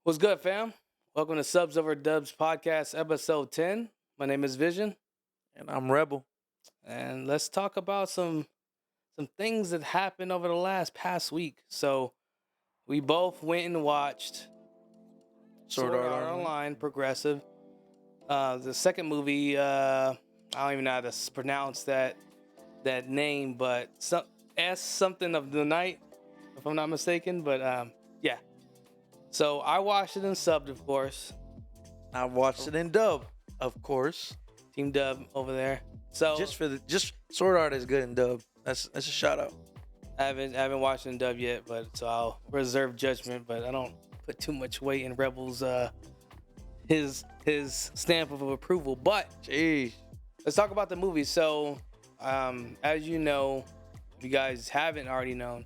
What's good, fam? Welcome to Subs Over Dubs podcast, episode 10. My name is Vihshun, And I'm Rebel. and let's talk about some things that happened over the past week. So, we both went and watched Sword Art Online Progressive. The second movie, I don't even know how to pronounce that name, but something of the night, if I'm not mistaken. But yeah. So I watched it in subbed, of course. I watched it in dub, of course. Team Dub over there. So Just Sword Art is good in dub. That's a shout out. I haven't watched it in dub yet, but so I'll reserve judgment. But I don't put too much weight in Rebel's his stamp of approval. But Jeez. let's talk about the movie. So as you know, if you guys haven't already known,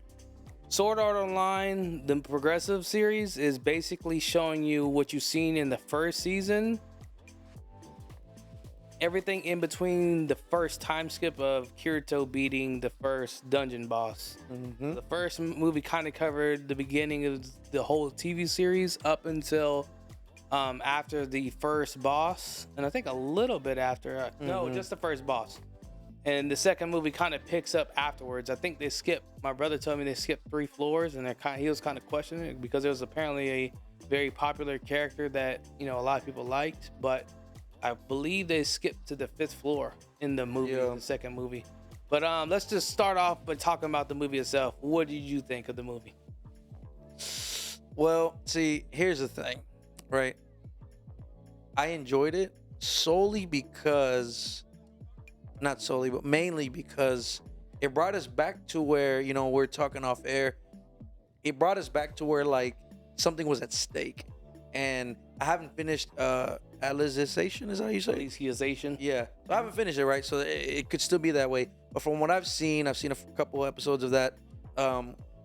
Sword Art Online, the Progressive series, is basically showing you what you've seen in the first season. Everything in between the first time skip of Kirito beating the first dungeon boss. Mm-hmm. The first movie kind of covered the beginning of the whole TV series up until after the first boss. And I think a little bit after. No, just the first boss. And the second movie kind of picks up afterwards. I think they skipped. My brother told me they skipped 3 floors, and he was kind of questioning it because there was apparently a very popular character that a lot of people liked, but I believe they skipped to the 5th floor in the movie, the second movie. But let's just start off by talking about the movie itself. What did you think of the movie? Well, see, here's the thing, right? I enjoyed it solely because. Not solely, but mainly because it brought us back to where, we're talking off air. It brought us back to where, like, something was at stake. And I haven't finished Alicization, is that how you say it? Alicization? Yeah. So I haven't finished it, right? So it could still be that way. But from what I've seen a couple episodes of that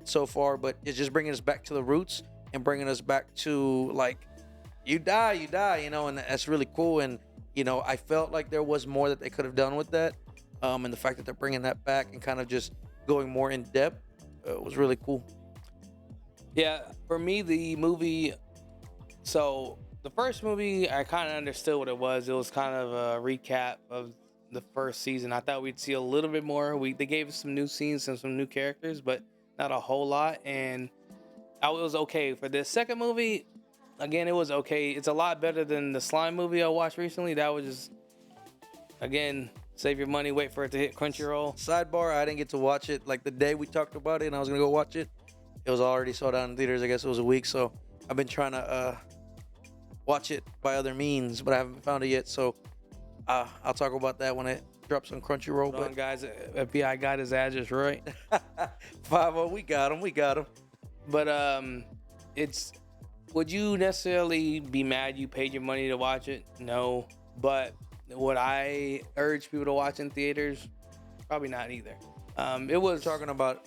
so far. But it's just bringing us back to the roots and bringing us back to, like, you die, and that's really cool. And I felt like there was more that they could have done with that. And the fact that they're bringing that back and kind of just going more in depth was really cool. Yeah, for me, the movie. So the first movie, I kind of understood what it was. It was kind of a recap of the first season. I thought we'd see a little bit more. They gave us some new scenes and some new characters, but not a whole lot. And it was okay. For this second movie, again, it was okay. It's a lot better than the Slime movie I watched recently. That was just, again, save your money, wait for it to hit Crunchyroll. Sidebar, I didn't get to watch it. Like, the day we talked about it and I was going to go watch it, it was already sold out in theaters. I guess it was a week. So I've been trying to watch it by other means, but I haven't found it yet. So I'll talk about that when it drops on Crunchyroll. Hold on, guys. FBI got his address right. 5-0, we got him. But it's... Would you necessarily be mad you paid your money to watch it? No. But would I urge people to watch in theaters? Probably not either. It was... You're talking about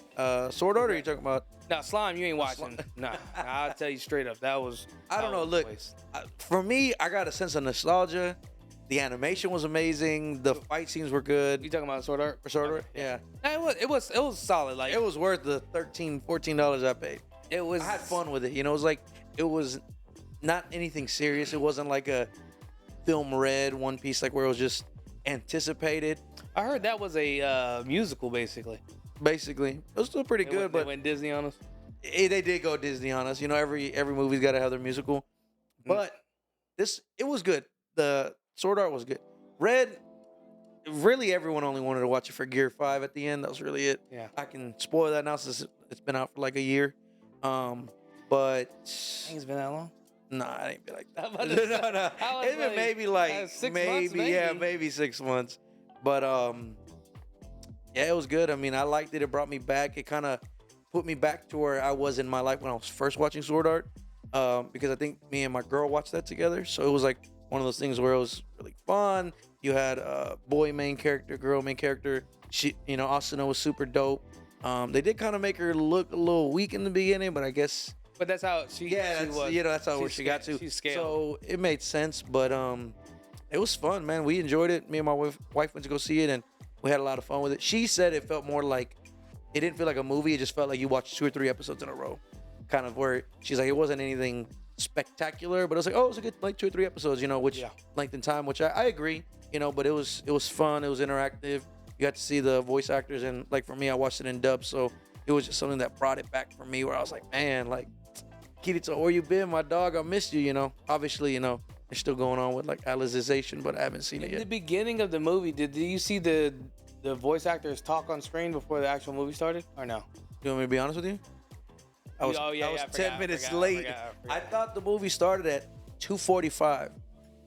Sword Art, or are you talking about... No, Slime, you ain't watching. Nah, I'll tell you straight up. That was... I don't know. Look, for me, I got a sense of nostalgia. The animation was amazing. The fight scenes were good. You talking about Sword Art? Sword Art? Yeah. It was solid. Like, it was worth the $13, $14 I paid. It was... I had fun with it. It was like... It was not anything serious. It wasn't like a film Red One Piece, like where it was just anticipated. I heard that was a musical, basically. It was still pretty good, but they went Disney on us. They did go Disney on us. Every movie's got to have their musical. But it was good. The Sword Art was good. Red, really everyone only wanted to watch it for Gear 5 at the end. That was really it. Yeah. I can spoil that now since it's been out for like a year. But I think it's been that long. Nah, it ain't been like that. No. It's been maybe like 6 months, maybe. Yeah, maybe 6 months. But yeah, it was good. I mean, I liked it. It brought me back. It kind of put me back to where I was in my life when I was first watching Sword Art. Because I think me and my girl watched that together. So it was like one of those things where it was really fun. You had a boy main character, girl main character. She, Asuna was super dope. They did kind of make her look a little weak in the beginning, but I guess. But that's how she was. That's how she got to. She's scaled. So it made sense, but it was fun, man. We enjoyed it. Me and my wife went to go see it, and we had a lot of fun with it. She said it felt more like, it didn't feel like a movie. It just felt like you watched 2 or 3 episodes in a row. Kind of where she's like, it wasn't anything spectacular, but it was like, oh, it was a good like 2 or 3 episodes, which Yeah. length in time, which I agree, but it was fun, it was interactive. You got to see the voice actors, and like for me, I watched it in dub, so it was just something that brought it back for me, where I was like, man, like Kirito, where you been, my dog? I missed you. Obviously, they're still going on with like Alicization, but I haven't seen it In yet. the beginning of the movie, did you see the voice actors talk on screen before the actual movie started, or no? You want me to be honest with you? I was 10 minutes late. I thought the movie started at 2:45,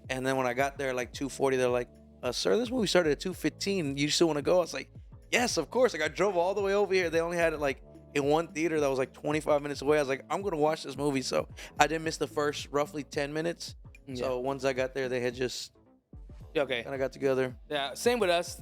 and then when I got there like 2:40, they're like, "Sir, this movie started at 2:15. You still want to go?" I was like, "Yes, of course." Like I drove all the way over here. They only had it like in one theater that was like 25 minutes away. I was like, "I'm gonna watch this movie," so I didn't miss the first roughly 10 minutes. Yeah. So once I got there, they had just Okay. kind of got together. Yeah. Same with us.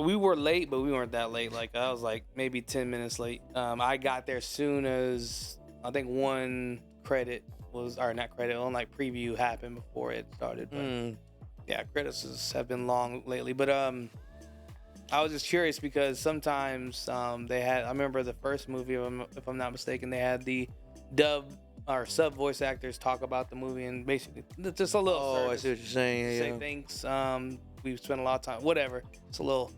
We were late, but we weren't that late. Like I was like maybe 10 minutes late. I got there soon as I think one credit was, or not credit, on like preview happened before it started. But yeah, credits have been long lately. But I was just curious because sometimes they had. I remember the first movie, if I'm not mistaken, they had the dub or sub voice actors talk about the movie and basically just a little. Oh, I see what you're saying. Say thanks. We spent a lot of time. Whatever. It's a little.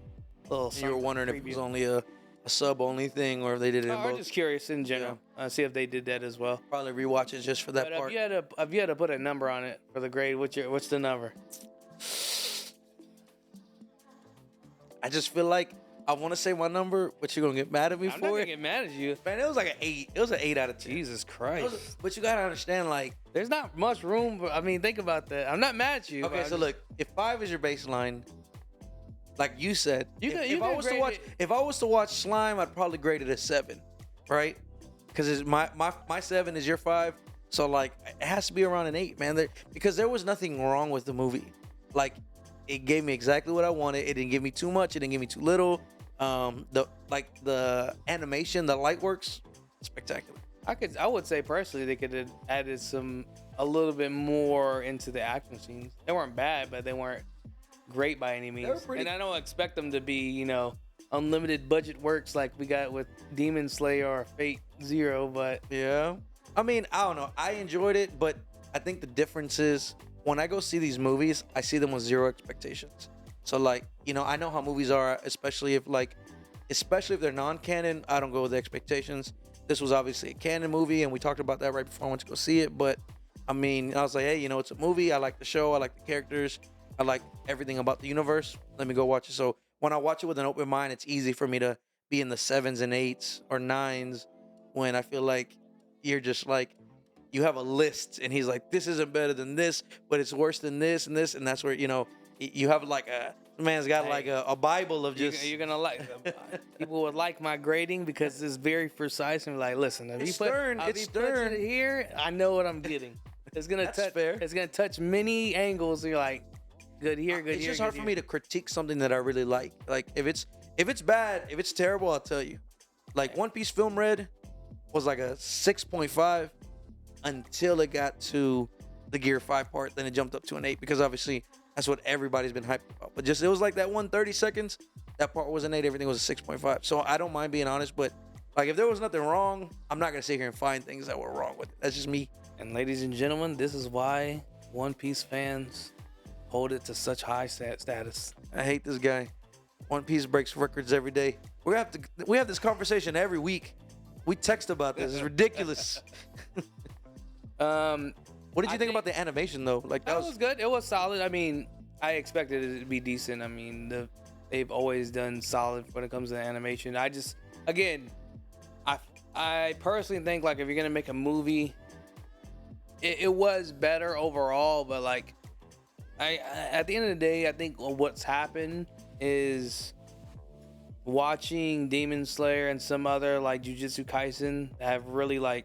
You were wondering if it was only a sub only thing, or if they did it in I both. was just curious in general. See if they did that as well. Probably rewatch it just for that But part. if you had to put a number on it for the grade, what's the number? I just feel like I want to say my number, but you're gonna get mad at me I'm not for gonna it. get mad at you. Man, it was like an 8. It was an 8 out of 10. Jesus Christ. But you gotta understand, like, There's not much room. I mean, think about that. I'm not mad at you. okay, so look, if 5 is your baseline, like you said, if I was to watch Slime, I'd probably grade it a 7, right? Because my 7 is your 5, so like it has to be around an 8, man. Because there was nothing wrong with the movie, like it gave me exactly what I wanted. It didn't give me too much. It didn't give me too little. The animation, the light works, spectacular. I would say personally they could have added a little bit more into the action scenes. They weren't bad, but they weren't great by any means. And I don't expect them to be, unlimited budget works like we got with Demon Slayer or Fate Zero, but yeah. I mean, I don't know. I enjoyed it, but I think the difference is when I go see these movies, I see them with zero expectations. So like, I know how movies are, especially if they're non-canon, I don't go with the expectations. This was obviously a canon movie, and we talked about that right before I went to go see it. But I mean, I was like, hey, it's a movie. I like the show. I like the characters. I like everything about the universe. Let me go watch it. So when I watch it with an open mind, it's easy for me to be in the 7s and 8s or 9s when I feel like you're just like, you have a list and he's like, this isn't better than this, but it's worse than this and this. And that's where, you have like man's got like a Bible of just. You're gonna like people would like my grading because it's very precise and like, listen, if it's you put, stern. It's stern. It here, I know what I'm getting. It's gonna touch. Fair. It's gonna touch many angles. And you're like, good here, good here. It's just hard for me to critique something that I really like. Like if it's bad, if it's terrible, I'll tell you. Like One Piece Film Red was like a 6.5 until it got to the Gear 5 part. Then it jumped up to an 8 because obviously that's what everybody's been hyped about. But just it was like that 130 seconds. That part was an 8. Everything was a 6.5. So I don't mind being honest, but like if there was nothing wrong, I'm not gonna sit here and find things that were wrong with it. That's just me. And ladies and gentlemen, this is why One Piece fans hold it to such high status. I hate this guy. One Piece breaks records every day. We have this conversation every week. We text about this. It's ridiculous. What did you think about the animation though? Like that was good. It was solid. I mean, I expected it to be decent. I mean, they've always done solid when it comes to animation. I personally think like if you're gonna make a movie, it was better overall. But like, at the end of the day, I think what's happened is watching Demon Slayer and some other like Jujutsu Kaisen have really like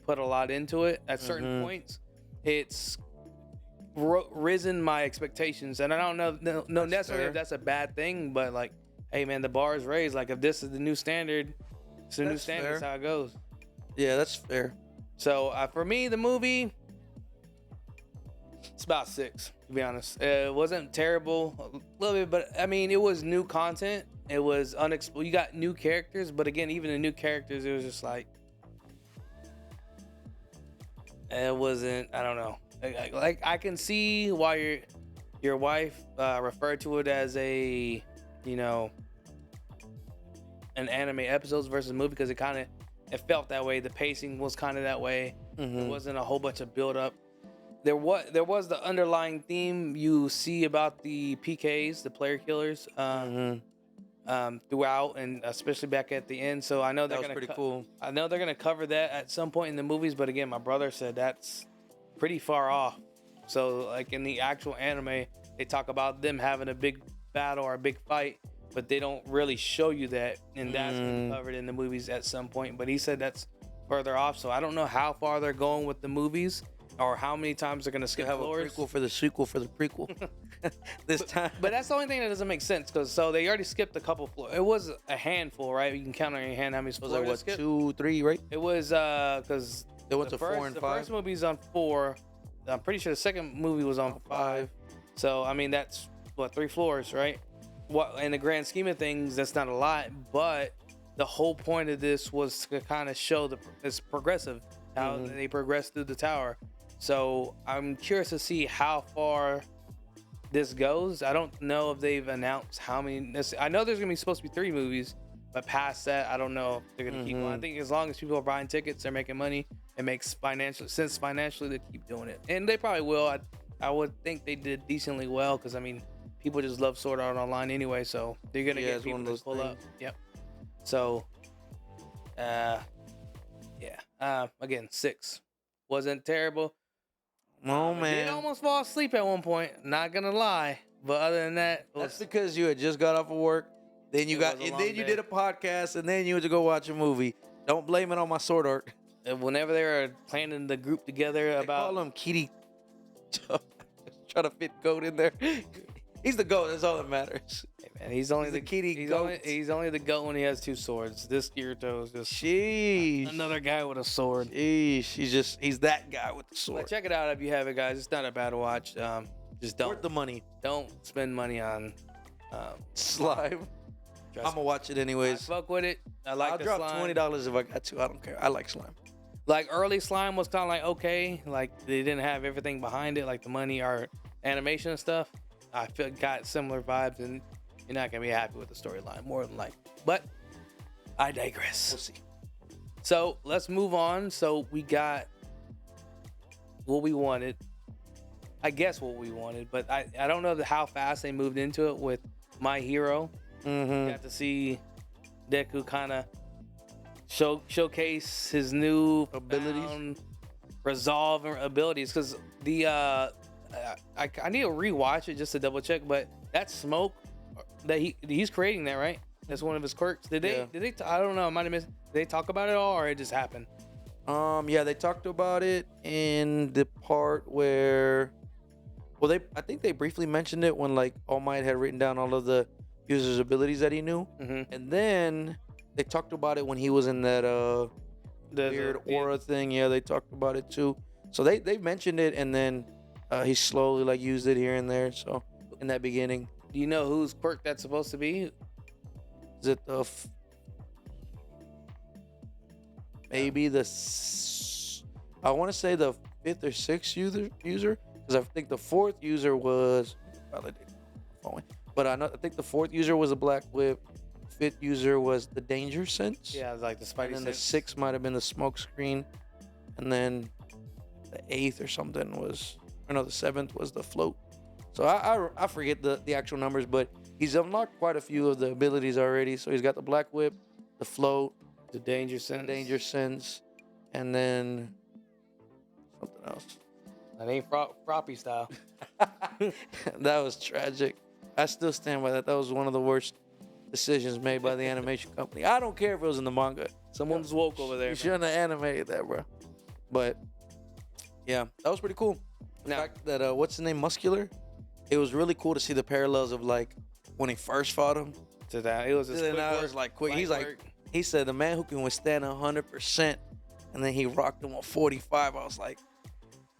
put a lot into it at certain points. It's risen my expectations, and I don't know necessarily if that's a bad thing, but like, hey man, the bar is raised. Like if this is the new standard, it's the new standard. That's how it goes. Yeah, that's fair. So for me, the movie, it's about 6 to be honest. It wasn't terrible, a little bit, but I mean, it was new content. It was unexplored. You got new characters, but again, even the new characters, it was just like, It wasn't. I don't know. Like I can see why your wife referred to it as a, you know, an anime episodes versus movie, because it felt that way. The pacing was kind of that way. It wasn't a whole bunch of build up. There was the underlying theme you see about the PKs, the player killers, throughout, and especially back at the end. So I know they're gonna pretty cool. I know they're gonna cover that at some point in the movies. But again, my brother said that's pretty far off. So like in the actual anime, they talk about them having a big battle or a big fight, but they don't really show you that, and that's gonna be covered in the movies at some point. But he said that's further off. So I don't know how far they're going with the movies, or how many times they're gonna skip have floors. a prequel for the sequel for the prequel this time. But that's the only thing that doesn't make sense, because so they already skipped a couple floors. It was a handful, right? You can count on your hand how many floors. Was like what, 2, 3, right? It was because they went to 4 and 5. The first movie's on 4. I'm pretty sure the second movie was on 5. So I mean that's what, 3 floors, right? What in the grand scheme of things, that's not a lot, but the whole point of this was to kind of show it's progressive, how they progress through the tower. So I'm curious to see how far this goes. I don't know if they've announced how many. I know there's gonna be supposed to be 3 movies, but past that, I don't know if they're gonna keep going. I think as long as people are buying tickets, they're making money. It makes sense financially to keep doing it, and they probably will. I would think they did decently well, because I mean, people just love Sword Art Online anyway, so they're gonna get people to pull up. Yep. So, again, 6 wasn't terrible. Oh man, I did almost fall asleep at one point. Not gonna lie, but other than that, that's because you had just got off of work. Then you did a podcast, and then you had to go watch a movie. Don't blame it on my Sword Art. Whenever they were planning the group together about, call him Kitty. Try to fit goat in there. He's the goat. That's all that matters. Hey man, he's only the kitty goat. He's only the goat when he has 2 swords. This Kirito is just another guy with a sword. He's that guy with the sword. But check it out if you have it, guys. It's not a bad watch. Just don't worth the money. Don't spend money on slime. I'm gonna watch it anyways. I fuck with it. I'll drop $20 if I got to. I don't care. I like slime. Like early slime was kind of like okay, like they didn't have everything behind it, like the money or animation and stuff. I feel got similar vibes, and you're not gonna be happy with the storyline more than likely. But I digress. We'll see. So let's move on. So we got what we wanted. I guess what we wanted, but I don't know how fast they moved into it with My Hero. Got to see Deku kind of showcase his new abilities, resolve abilities, because the I need to rewatch it just to double check, but that smoke that he's creating that, right? That's one of his quirks. Did they I don't know, I might have missed. Did they talk about it all, or it just happened? Yeah, they talked about it in the part where, well, I think they briefly mentioned it when like All Might had written down all of the user's abilities that he knew, and then they talked about it when he was in that weird aura thing. Yeah, they talked about it too. So they mentioned it, and then he slowly like used it here and there. So in that beginning, do you know whose quirk that's supposed to be? Is it maybe I want to say the 5th or 6th user, because I think the 4th user was but I think the 4th user was a Black Whip. 5th user was the Danger Sense. Yeah, like the Spidey. And then the 6th might have been the Smoke Screen, and then the 8th or something was, or no, the 7th was the Float. So I forget the actual numbers, but he's unlocked quite a few of the abilities already. So he's got the Black Whip, the Float, the Danger Sense, and then something else. That ain't Froppy style. That was tragic. I still stand by that. That was one of the worst decisions made by the animation company. I don't care if it was in the manga. Someone's woke over there. You shouldn't have animated that, bro. But yeah, that was pretty cool. The fact that what's his name, Muscular. It was really cool to see the parallels of like when he first fought him to that. It was quick. He's like, he said the man who can withstand 100%, and then he rocked him on 45. I was like,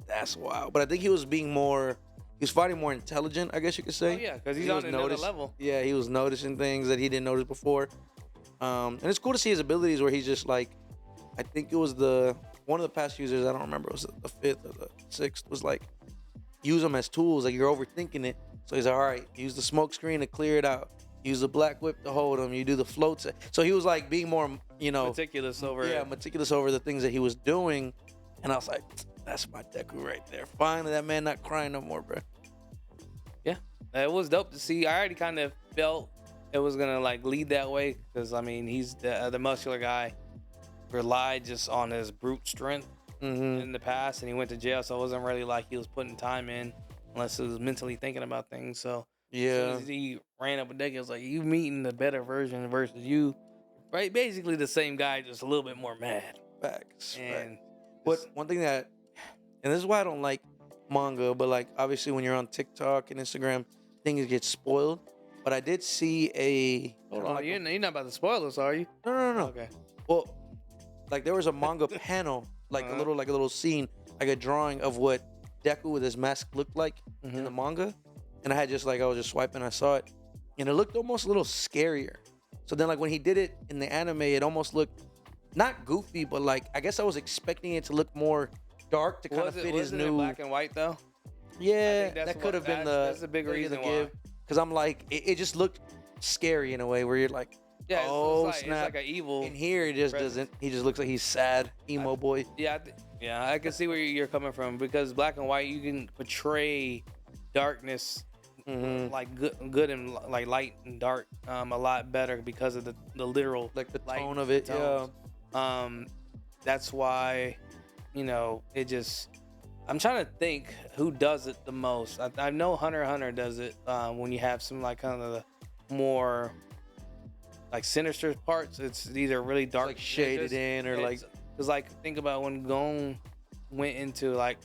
that's wild. But I think he was fighting more intelligent, I guess you could say. Oh, yeah, because he's on another level. Yeah, he was noticing things that he didn't notice before. And it's cool to see his abilities where he's just like, I think it was the one of the past users, I don't remember, it was the 5th or the 6th, was like, use them as tools. Like, you're overthinking it. So he's like, all right, use the smoke screen to clear it out. Use the black whip to hold them. You do the floats. So he was like being more, meticulous over it. meticulous over the things that he was doing. And I was like, that's my Deku right there. Finally, that man not crying no more, bro. Yeah, it was dope to see. I already kind of felt it was gonna like lead that way because I mean he's the muscular guy, relied just on his brute strength in the past, and he went to jail, so it wasn't really like he was putting time in unless he was mentally thinking about things. So yeah, as soon as he ran up with Deku, it was like you meeting the better version versus you, right? Basically the same guy, just a little bit more mad. Facts. And but one thing that, and this is why I don't like manga, but like obviously when you're on TikTok and Instagram, things get spoiled. But I did see a. Hold on, you're not about to spoil us, are you? No. Okay. Well, like there was a manga panel, like a little scene, like a drawing of what Deku with his mask looked like in the manga, and I was just swiping, I saw it, and it looked almost a little scarier. So then, like when he did it in the anime, it almost looked not goofy, but like I guess I was expecting it to look more dark to kind of fit his new. In black and white though? Yeah, that could have been that's a big reason why. Because I'm like, it just looked scary in a way where you're like, yeah, oh it's snap! It's like an evil. And here it just doesn't. He just looks like he's sad, emo boy. Yeah, I can see where you're coming from because black and white you can portray darkness like good and like light and dark a lot better because of the literal like the light tone of it. tones. Yeah. That's why it just. I'm trying to think who does it the most. I know Hunter x Hunter does it when you have some like kind of the more like sinister parts. It's either really dark, like shaded in, or like because like think about when Gon went into like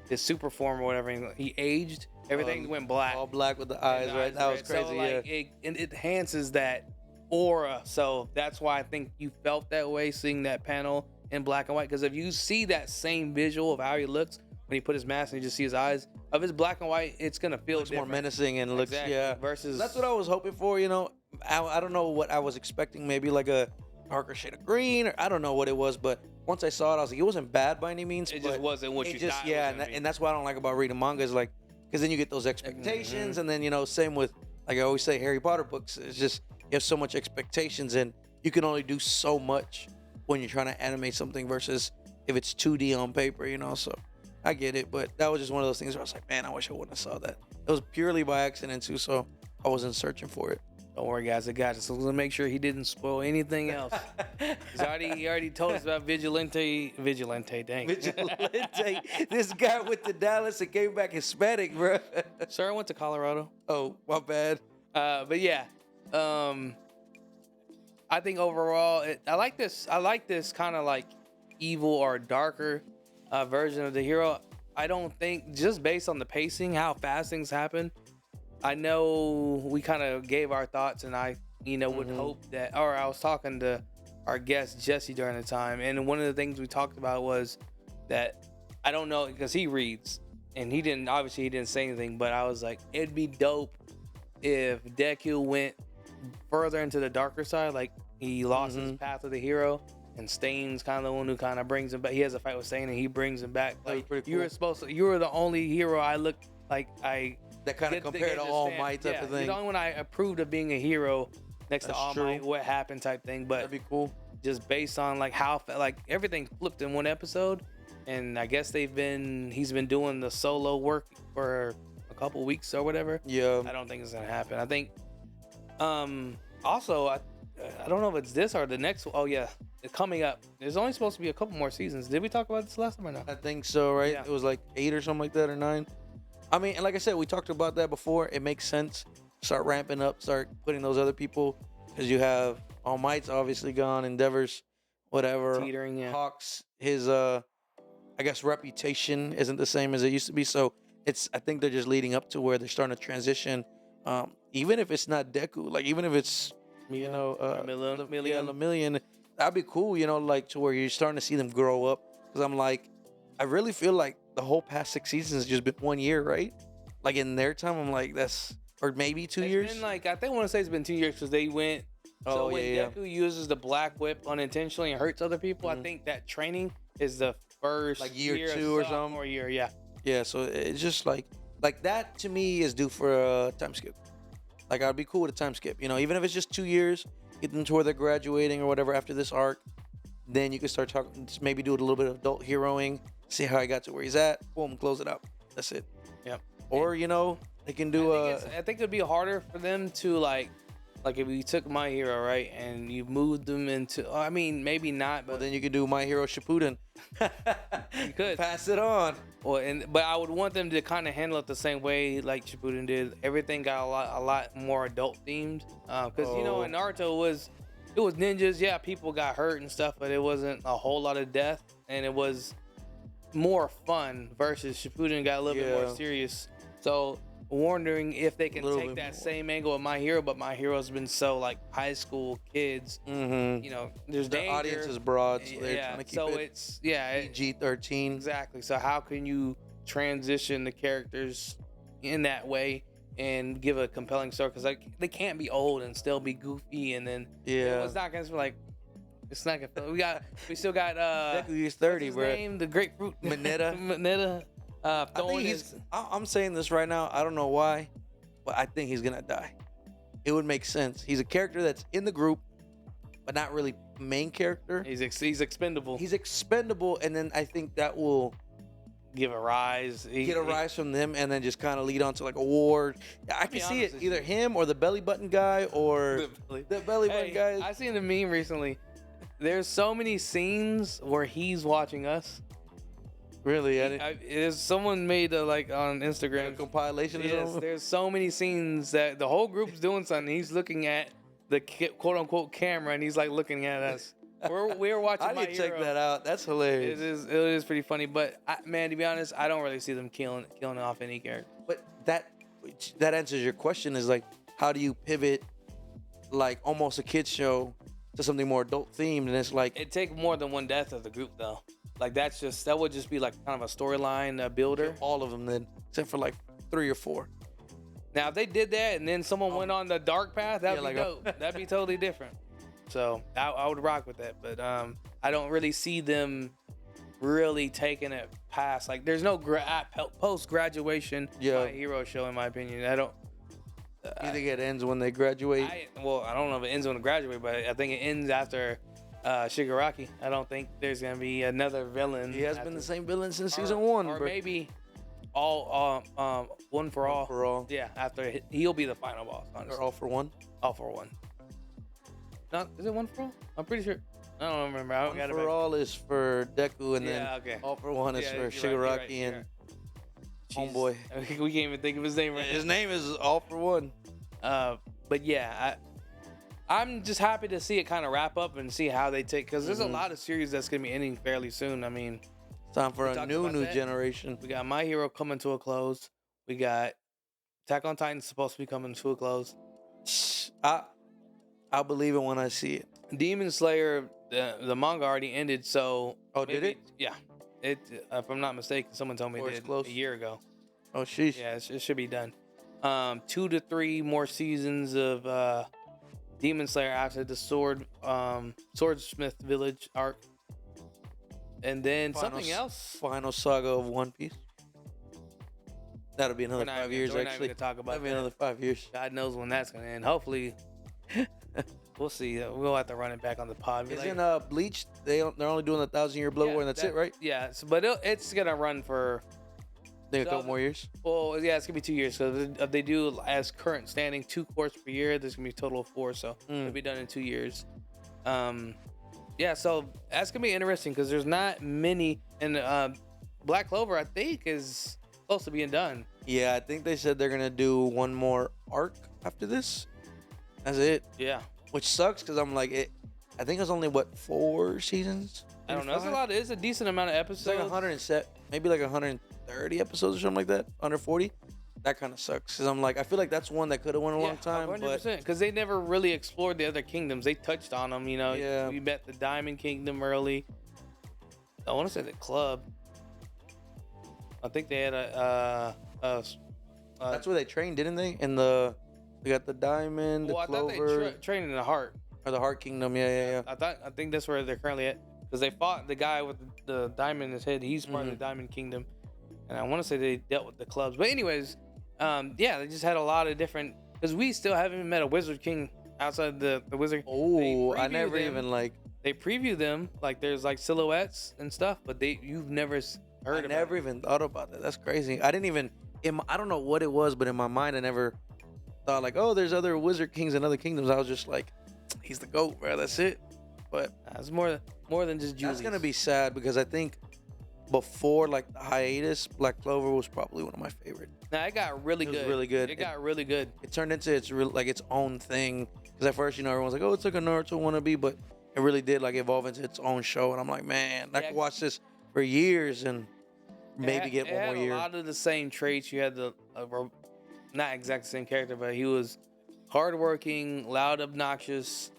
his super form or whatever. And he aged. Everything went black. All black with the eyes, right? That was crazy. So, like, it enhances that aura. So that's why I think you felt that way seeing that panel in black and white. Because if you see that same visual of how he looks. When he put his mask and you just see his eyes, if it's black and white, it's gonna feel more menacing and looks versus that's what I was hoping for. I don't know what I was expecting. Maybe like a darker shade of green, or I don't know what it was. But once I saw it, I was like, it wasn't bad by any means. It just wasn't what you thought. And that's what I don't like about reading manga is like, because then you get those expectations, and then same with like I always say, Harry Potter books. It's just you have so much expectations, and you can only do so much when you're trying to animate something versus if it's 2D on paper. So. I get it, but that was just one of those things where I was like, man, I wish I wouldn't have saw that. It was purely by accident too, so I wasn't searching for it. Don't worry, guys, I got it. So let's make sure he didn't spoil anything else. He already told us about Vigilante, dang. Vigilante, this guy with the Dallas and came back Hispanic, bro. Sir, I went to Colorado. Oh, my bad. But yeah, I think overall, I like this kind of like evil or darker version of the hero. I don't think, just based on the pacing, how fast things happen, I know we kind of gave our thoughts, and I would hope that, or I was talking to our guest Jesse during the time, and one of the things we talked about was that I don't know, because he reads and he didn't say anything, but I was like, it'd be dope if Deku went further into the darker side, like he lost his path of the hero. And Stain's kind of the one who kind of brings him back. He has a fight with Stain, and he brings him back. Like cool. You were the only hero I looked like that kind of compared to All Might type of thing. You're the only one I approved of being a hero next to All Might. What happened type thing, but that'd be cool. Just based on like how everything flipped in one episode, and I guess he's been doing the solo work for a couple weeks or whatever. Yeah, I don't think it's gonna happen. I think also I don't know if it's this or the next one. Oh yeah. Coming up, there's only supposed to be a couple more seasons. Did we talk about this last time or not? I think so, right? Yeah. It was like 8 or something like that, or 9. I mean, and like I said, we talked about that before. It makes sense. Start ramping up, start putting those other people, because you have All Might's obviously gone, Endeavor's, whatever. Teetering, yeah. Hawks, his, I guess, reputation isn't the same as it used to be. So I think they're just leading up to where they're starting to transition. Even if it's not Deku, like even if it's, Lemillion. That'd be cool, like to where you're starting to see them grow up. Because I'm like, I really feel like the whole past 6 seasons has just been 1 year, right? Like in their time, I'm like, or maybe 2 years. It's been like, I think I want to say it's been 2 years because they went. So when Deku uses the black whip unintentionally and hurts other people, I think that training is the first Like year of 2 or sophomore something. year. Yeah. Yeah, so it's just like that to me is due for a time skip. Like I'd be cool with a time skip, even if it's just 2 years, get them to where they're graduating or whatever after this arc. Then you can start talking, maybe do a little bit of adult heroing, see how he got to where he's at. Boom, close it out. That's it. Yep. Or they can do I think it'd be harder for them to like if you took My Hero, right, and you moved them into. I mean, maybe not, but well, then you could do My Hero Shippuden. you could Pass it on. Well, but I would want them to kind of handle it the same way like Shippuden did. Everything got a lot more adult themed. Because in Naruto it was ninjas. Yeah, people got hurt and stuff, but it wasn't a whole lot of death, and it was more fun. Versus Shippuden got a little bit more serious. So wondering if they can take that same angle of My Hero, but My Hero's been so like high school kids. Mm-hmm. There's the danger. audience is broad, so they're trying to keep it's PG-13. Exactly. So how can you transition the characters in that way and give a compelling story? Because they can't be old and still be goofy, and then it's not gonna be like. It's not gonna. We still got. Deku's 30, what's his bro. name? The grapefruit. Mineta. Mineta. I think I'm saying this right now. I don't know why, but I think he's gonna die. It would make sense. He's a character that's in the group, but not really main character. He's expendable. He's expendable, and then I think that will give a rise. Get a rise from them, and then just kind of lead on to like a war. I can see it either him or the belly button guy or the belly button guy. I seen a meme recently. There's so many scenes where he's watching us. Really? There's someone made on Instagram a compilation. Yes, there's so many scenes that the whole group's doing something. He's looking at the quote unquote camera, and he's like looking at us. We're watching. I need to check that out. That's hilarious. It is pretty funny. But man, to be honest, I don't really see them killing off any character. But that answers your question. Is like, how do you pivot, like almost a kids show, to something more adult themed? And it's like it take more than one death of the group though. Like that would just be like kind of a storyline builder. All of them then, except for like 3 or 4. Now if they did that and then someone went on the dark path, that'd be dope. That'd be totally different. So I would rock with that. But I don't really see them really taking it past. Like there's no post graduation My Hero show in my opinion. I don't. You think it ends when they graduate? I don't know if it ends when they graduate, but I think it ends after Shigaraki. I don't think there's gonna be another villain. He has been the same villain since season 1, or maybe all one for all. For all. Yeah, after he'll be the final boss. Honestly. Or all for one. All for one. Not is it one for all? I'm pretty sure. I don't remember. I One for all is for Deku, and then all for one is for Shigaraki and homeboy. We can't even think of his name right now. His name is All for One. But yeah, I'm just happy to see it kind of wrap up and see how they take, because there's a lot of series that's gonna be ending fairly soon. I mean, time for a new generation. We got My Hero coming to a close. We got Attack on Titan supposed to be coming to a close. I'll believe it when I see it. Demon Slayer, the manga already ended, so did it? Yeah, it. If I'm not mistaken, someone told me it did a year ago. Oh, sheesh. Yeah, it should be done. 2 to 3 more seasons of Demon Slayer after the Swordsmith Village arc, and then something else. Final saga of One Piece. That'll be another 5 years. We're not even gonna talk about that'll be another 5 years. God knows when that's gonna end. Hopefully, we'll see. We'll have to run it back on the pod. Isn't Bleach? They're only doing the 1,000-year Blood War, and that's it, right? Yeah, but it's gonna run for. A couple more years. Well, yeah, it's gonna be 2 years. So they do as current standing 2 courts per year. There's gonna be a total of 4, so it'll be done in 2 years. Yeah, so that's gonna be interesting because there's not many, and Black Clover I think is close to being done. Yeah, I think they said they're gonna do one more arc after this. That's it. Yeah, which sucks because I'm like it. I think it's only 4 seasons. I don't know. It's a lot. It's a decent amount of episodes. It's like 107, maybe like 130 episodes or something like that. Under 40. That kind of sucks because I'm like, I feel like that's one that could have went a long time. 100%. Because they never really explored the other kingdoms. They touched on them, Yeah. We met the Diamond Kingdom early. I want to say the club. I think they had that's where they trained, didn't they? They got the Diamond, the Clover. I thought they trained in the Heart. Or the Heart Kingdom, yeah. I think that's where they're currently at. because they fought the guy with the diamond in his head. He's part of the Diamond Kingdom, and I want to say they dealt with the clubs. But anyways, yeah, they just had a lot of different. Because we still haven't met a Wizard King outside the Wizard. Oh, I never even like. They preview them like there's like silhouettes and stuff, but you've never heard. I never even thought about that. That's crazy. I didn't even. I don't know what it was, but in my mind, I never thought like, oh, there's other Wizard Kings in other kingdoms. I was just like, he's the GOAT, bro. That's it. But it's more than just Julius. That's gonna be sad because I think before like the hiatus, Black Clover was probably one of my favorite. Now it got really good. It was really good. It got really good. It turned into its own thing. Because at first, everyone's like, oh, it's like a Naruto wannabe, but it really did like evolve into its own show. And I'm like, man, I could watch this for years and maybe get one more year. A lot of the same traits. You had not exactly the same character, but he was hardworking, loud, obnoxious.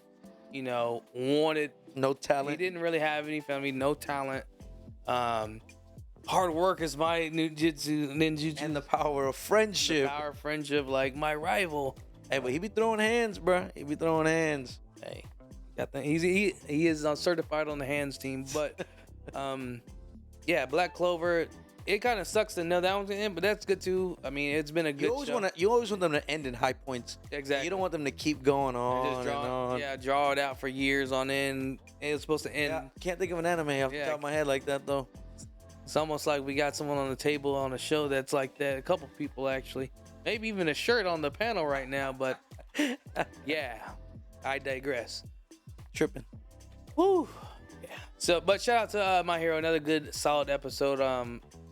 Wanted no talent. He didn't really have any family, no talent. Hard work is my ninjutsu, and the power of friendship. Like my rival. Hey, but he be throwing hands, bro. He be throwing hands. Hey, he is certified on the hands team, but yeah, Black Clover. It kind of sucks to know that one's gonna end, but that's good too. I mean, it's been a good show. You always want them to end in high points. Exactly. You don't want them to keep going on and on. Yeah, draw it out for years on end. It's supposed to end. Yeah, can't think of an anime off the top of my head like that though. It's almost like we got someone on the table on a show that's like that. A couple people actually, maybe even a shirt on the panel right now. But yeah, I digress. Tripping. Woo. Yeah. So, but shout out to My Hero, another good solid episode.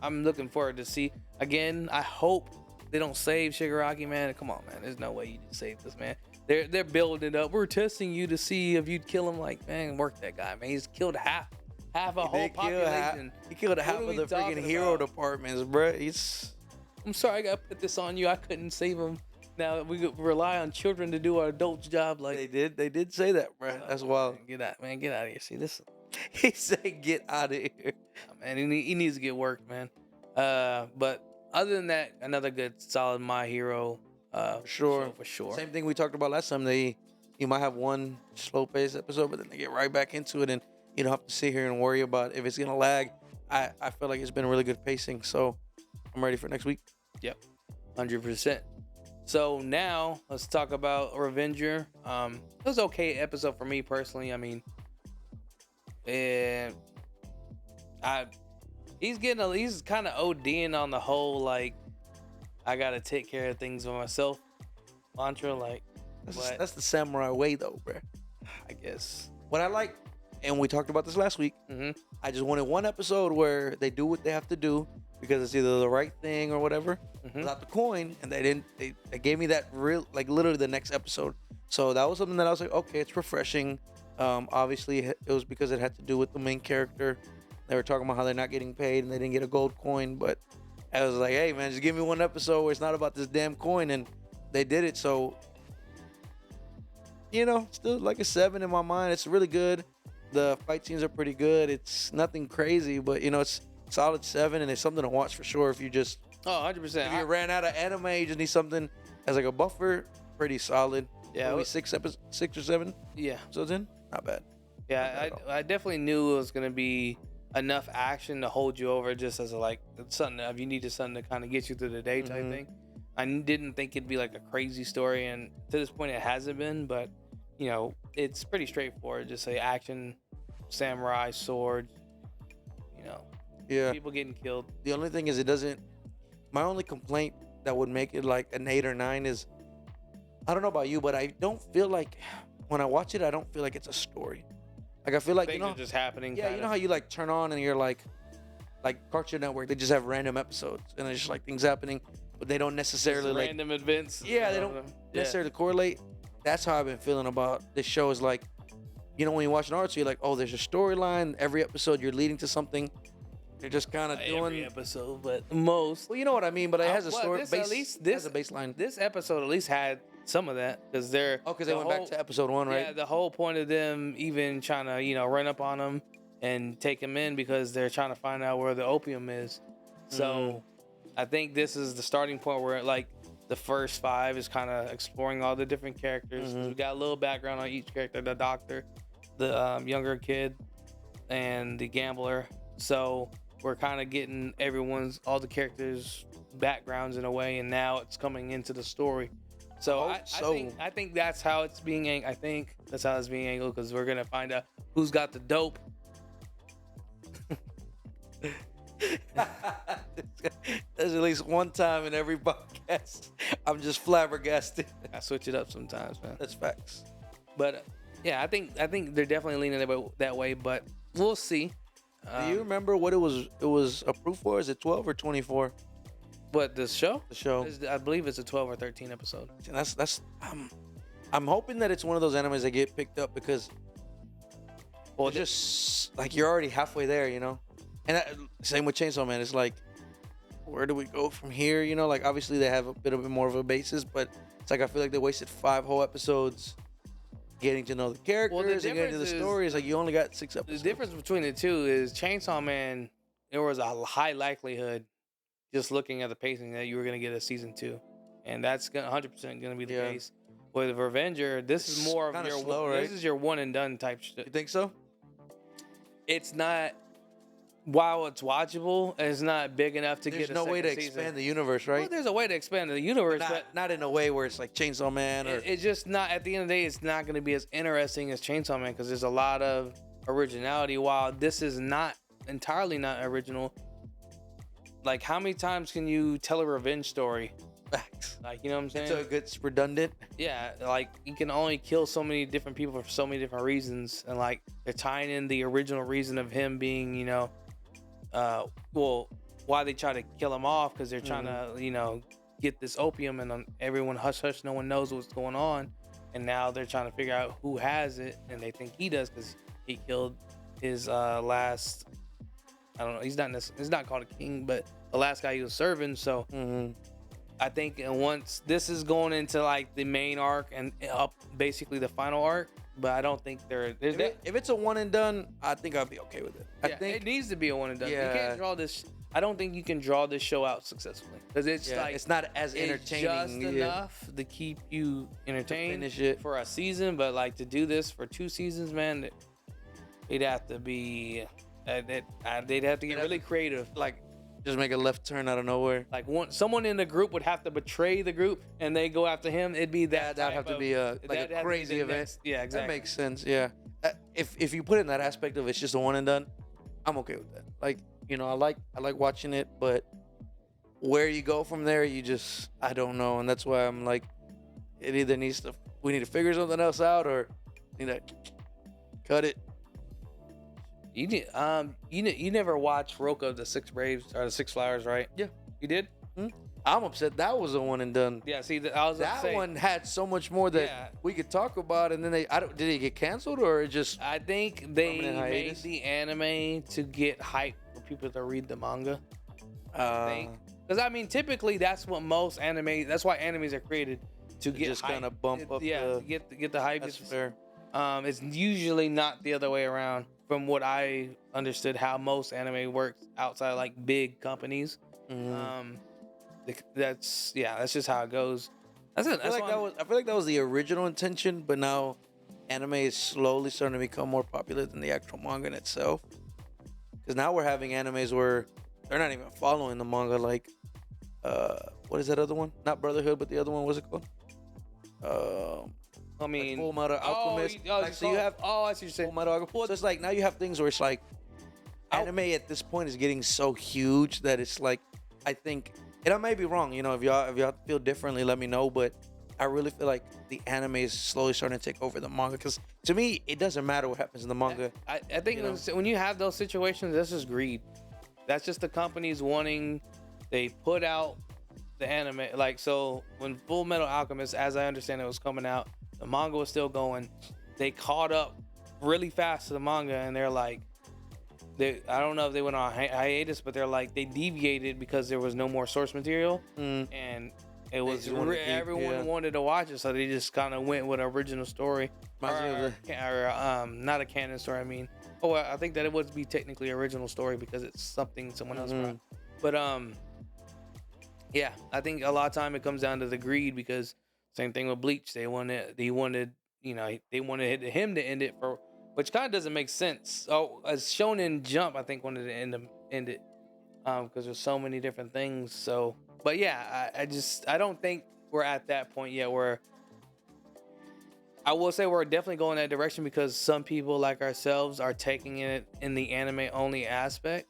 I'm looking forward to see again. I hope they don't save Shigaraki, man. Come on, man. There's no way you can save this man. They're building it up. We're testing you to see if you'd kill him. Like, man, work that guy, man. He's killed half a whole population. He killed half of the freaking hero departments, bro. I'm sorry, I gotta put this on you. I couldn't save him. Now we rely on children to do our adults' job. Like they did say that, bro. That's wild. Get out, man. Get out of here. See this. He said, "Get out of here." Man, he needs to get work, man. But other than that, another good, solid My Hero. For sure. Same thing we talked about last time. You might have one slow-paced episode, but then they get right back into it, and you don't have to sit here and worry about if it's gonna lag. I feel like it's been really good pacing, so I'm ready for next week. Yep, 100%. So now let's talk about Revenger. It was an okay episode for me personally. I mean. And he's kind of ODing on the whole like I gotta take care of things for myself mantra. Like that's the samurai way though, bro. I guess what I like, and we talked about this last week. I just wanted one episode where they do what they have to do because it's either the right thing or whatever without the coin, and they gave me that real like literally the next episode. So that was something that I was like, okay, it's refreshing. Obviously it was because it had to do with the main character. They were talking about how they're not getting paid and they didn't get a gold coin, but I was like, hey man, just give me one episode where it's not about this damn coin, and they did it. So still like a 7 in my mind. It's really good. The fight scenes are pretty good. It's nothing crazy, but it's solid 7, and it's something to watch for sure. If you just 100%. If you ran out of anime, you just need something as like a buffer. Pretty solid. Yeah, maybe 6 or 7. Yeah, episodes in. Not bad. Yeah, I definitely knew it was gonna be enough action to hold you over, just as something if you needed something to kind of get you through the day type thing. I didn't think it'd be like a crazy story, and to this point it hasn't been. But it's pretty straightforward. Just say action, samurai, swords. People getting killed. The only thing is it doesn't. My only complaint that would make it like an 8 or 9 is I don't know about you, but I don't feel like when I watch it, I don't feel like it's a story. Like I feel like things are just happening. Yeah, how you like turn on and you're like Cartoon Network, they just have random episodes and it's just like things happening, but they don't necessarily just random events. Yeah, they don't necessarily correlate. That's how I've been feeling about this show. Is like, when you watch Naruto, you're like, oh, there's a storyline. Every episode, you're leading to something. They're just kind of doing every episode, but most. Well, you know what I mean. But it has a story. At least this has a baseline. This episode at least had some of that because they're because they went back to episode 1, right? Yeah, the whole point of them even trying to run up on them and take them in because they're trying to find out where the opium is. So I think this is the starting point where like the first 5 is kind of exploring all the different characters. We got a little background on each character: the doctor, the younger kid, and the gambler. So we're kind of getting all the characters' backgrounds in a way, and now it's coming into the story. So I think that's how it's being. I think that's how it's being angled, because we're gonna find out who's got the dope. There's at least one time in every podcast I'm just flabbergasted. I switch it up sometimes, man. That's facts. But yeah, I think they're definitely leaning that way, but we'll see. Do you remember what it was approved for? Is it 12 or 24? What, the show? The show. I believe it's a 12 or 13 episode. That's I'm hoping that it's one of those animes that get picked up, because well, just like you're already halfway there, you know. And same with Chainsaw Man. It's like, where do we go from here? You know, like obviously they have a bit more of a basis, but it's like I feel like they wasted 5 whole episodes getting to know the characters and getting to the story. It's like you only got 6 episodes. The difference between the two is Chainsaw Man, there was a high likelihood, just looking at the pacing, that you were going to get a season 2. And that's 100% going to be the case. With Revenger, this is more of your slow, right? This is your one and done type shit. You think so? It's not, while it's watchable, it's not big enough to get a There's no way to expand the universe, right? Well, there's a way to expand the universe, but not in a way where it's like Chainsaw Man. Or it's just not, at the end of the day, it's not going to be as interesting as Chainsaw Man, because there's a lot of originality. While this is not entirely not original, like how many times can you tell a revenge story? Facts. Like, you know what I'm saying? So it's redundant. Yeah, like you can only kill so many different people for so many different reasons, and like they're tying in the original reason of him being, you know, why they try to kill him off, because they're trying to, you know, get this opium, and everyone hush hush, no one knows what's going on, and now they're trying to figure out who has it, and they think he does because he killed his last, I don't know, he's not called a king, but the last guy he was serving. So I think once this is going into like the main arc and up basically the final arc, but I don't think there's if it's a one and done, I think I'll be okay with it. I think it needs to be a one and done. Yeah. You can't draw this. I don't think you can draw this show out successfully, because it's like it's not as entertaining. It's just enough to keep you entertained finish it for a season, but like to do this for 2 seasons, man, it'd have to be. They'd have to get really creative. Like, just make a left turn out of nowhere. Like someone in the group would have to betray the group, and they go after him. It'd be that. That'd have to be a crazy event. Yeah, exactly. That makes sense. Yeah. If you put it in that aspect of it's just a one and done, I'm okay with that. Like, you know, I like watching it, but where you go from there, I don't know, and that's why I'm like, it either we need to figure something else out, or need to cut it. You never watched Roku, the 6 Braves or the 6 Flowers, right? Yeah. You did? I'm upset that was a one and done. Yeah, see, I was that one had so much more that we could talk about, and then did it get canceled, or it just? I think they made the anime to get hype for people to read the manga. I think, because I mean, typically that's what most that's why animes are created, to get just kind of bump up. Yeah, get the hype. That's fair. It's usually not the other way around, from what I understood how most anime works outside of like big companies. That's just how it goes. That's it. I feel like that was the original intention, but now anime is slowly starting to become more popular than the actual manga in itself. Because now we're having animes where they're not even following the manga. Like, what is that other one? Not Brotherhood, but the other one. What's it called? I mean, like Full Metal Alchemist. So you have. Oh, I see what you're saying. Full Metal Alchemist. So it's like now you have things where it's like, anime at this point is getting so huge that it's like, I think, and I may be wrong. You know, if y'all feel differently, let me know. But I really feel like the anime is slowly starting to take over the manga. Because to me, it doesn't matter what happens in the manga. I think when you have those situations, that's just greed. That's just the companies wanting. They put out the anime, like, so when Full Metal Alchemist, as I understand it, was coming out, the manga was still going. They caught up really fast to the manga, and they're like, I don't know if they went on hiatus, but they're like, they deviated because there was no more source material, and it was everyone wanted to watch it, so they just kind of went with an original story, or not a canon story. I mean, I think that it would be technically original story because it's something someone else brought. But yeah, I think a lot of time it comes down to the greed, because same thing with Bleach. They wanted him to end it for which kind of doesn't make sense. Oh, as shown in Jump, I think wanted to end it, because there's so many different things. So, but yeah, I don't think we're at that point yet where I will say we're definitely going that direction, because some people like ourselves are taking it in the anime only aspect.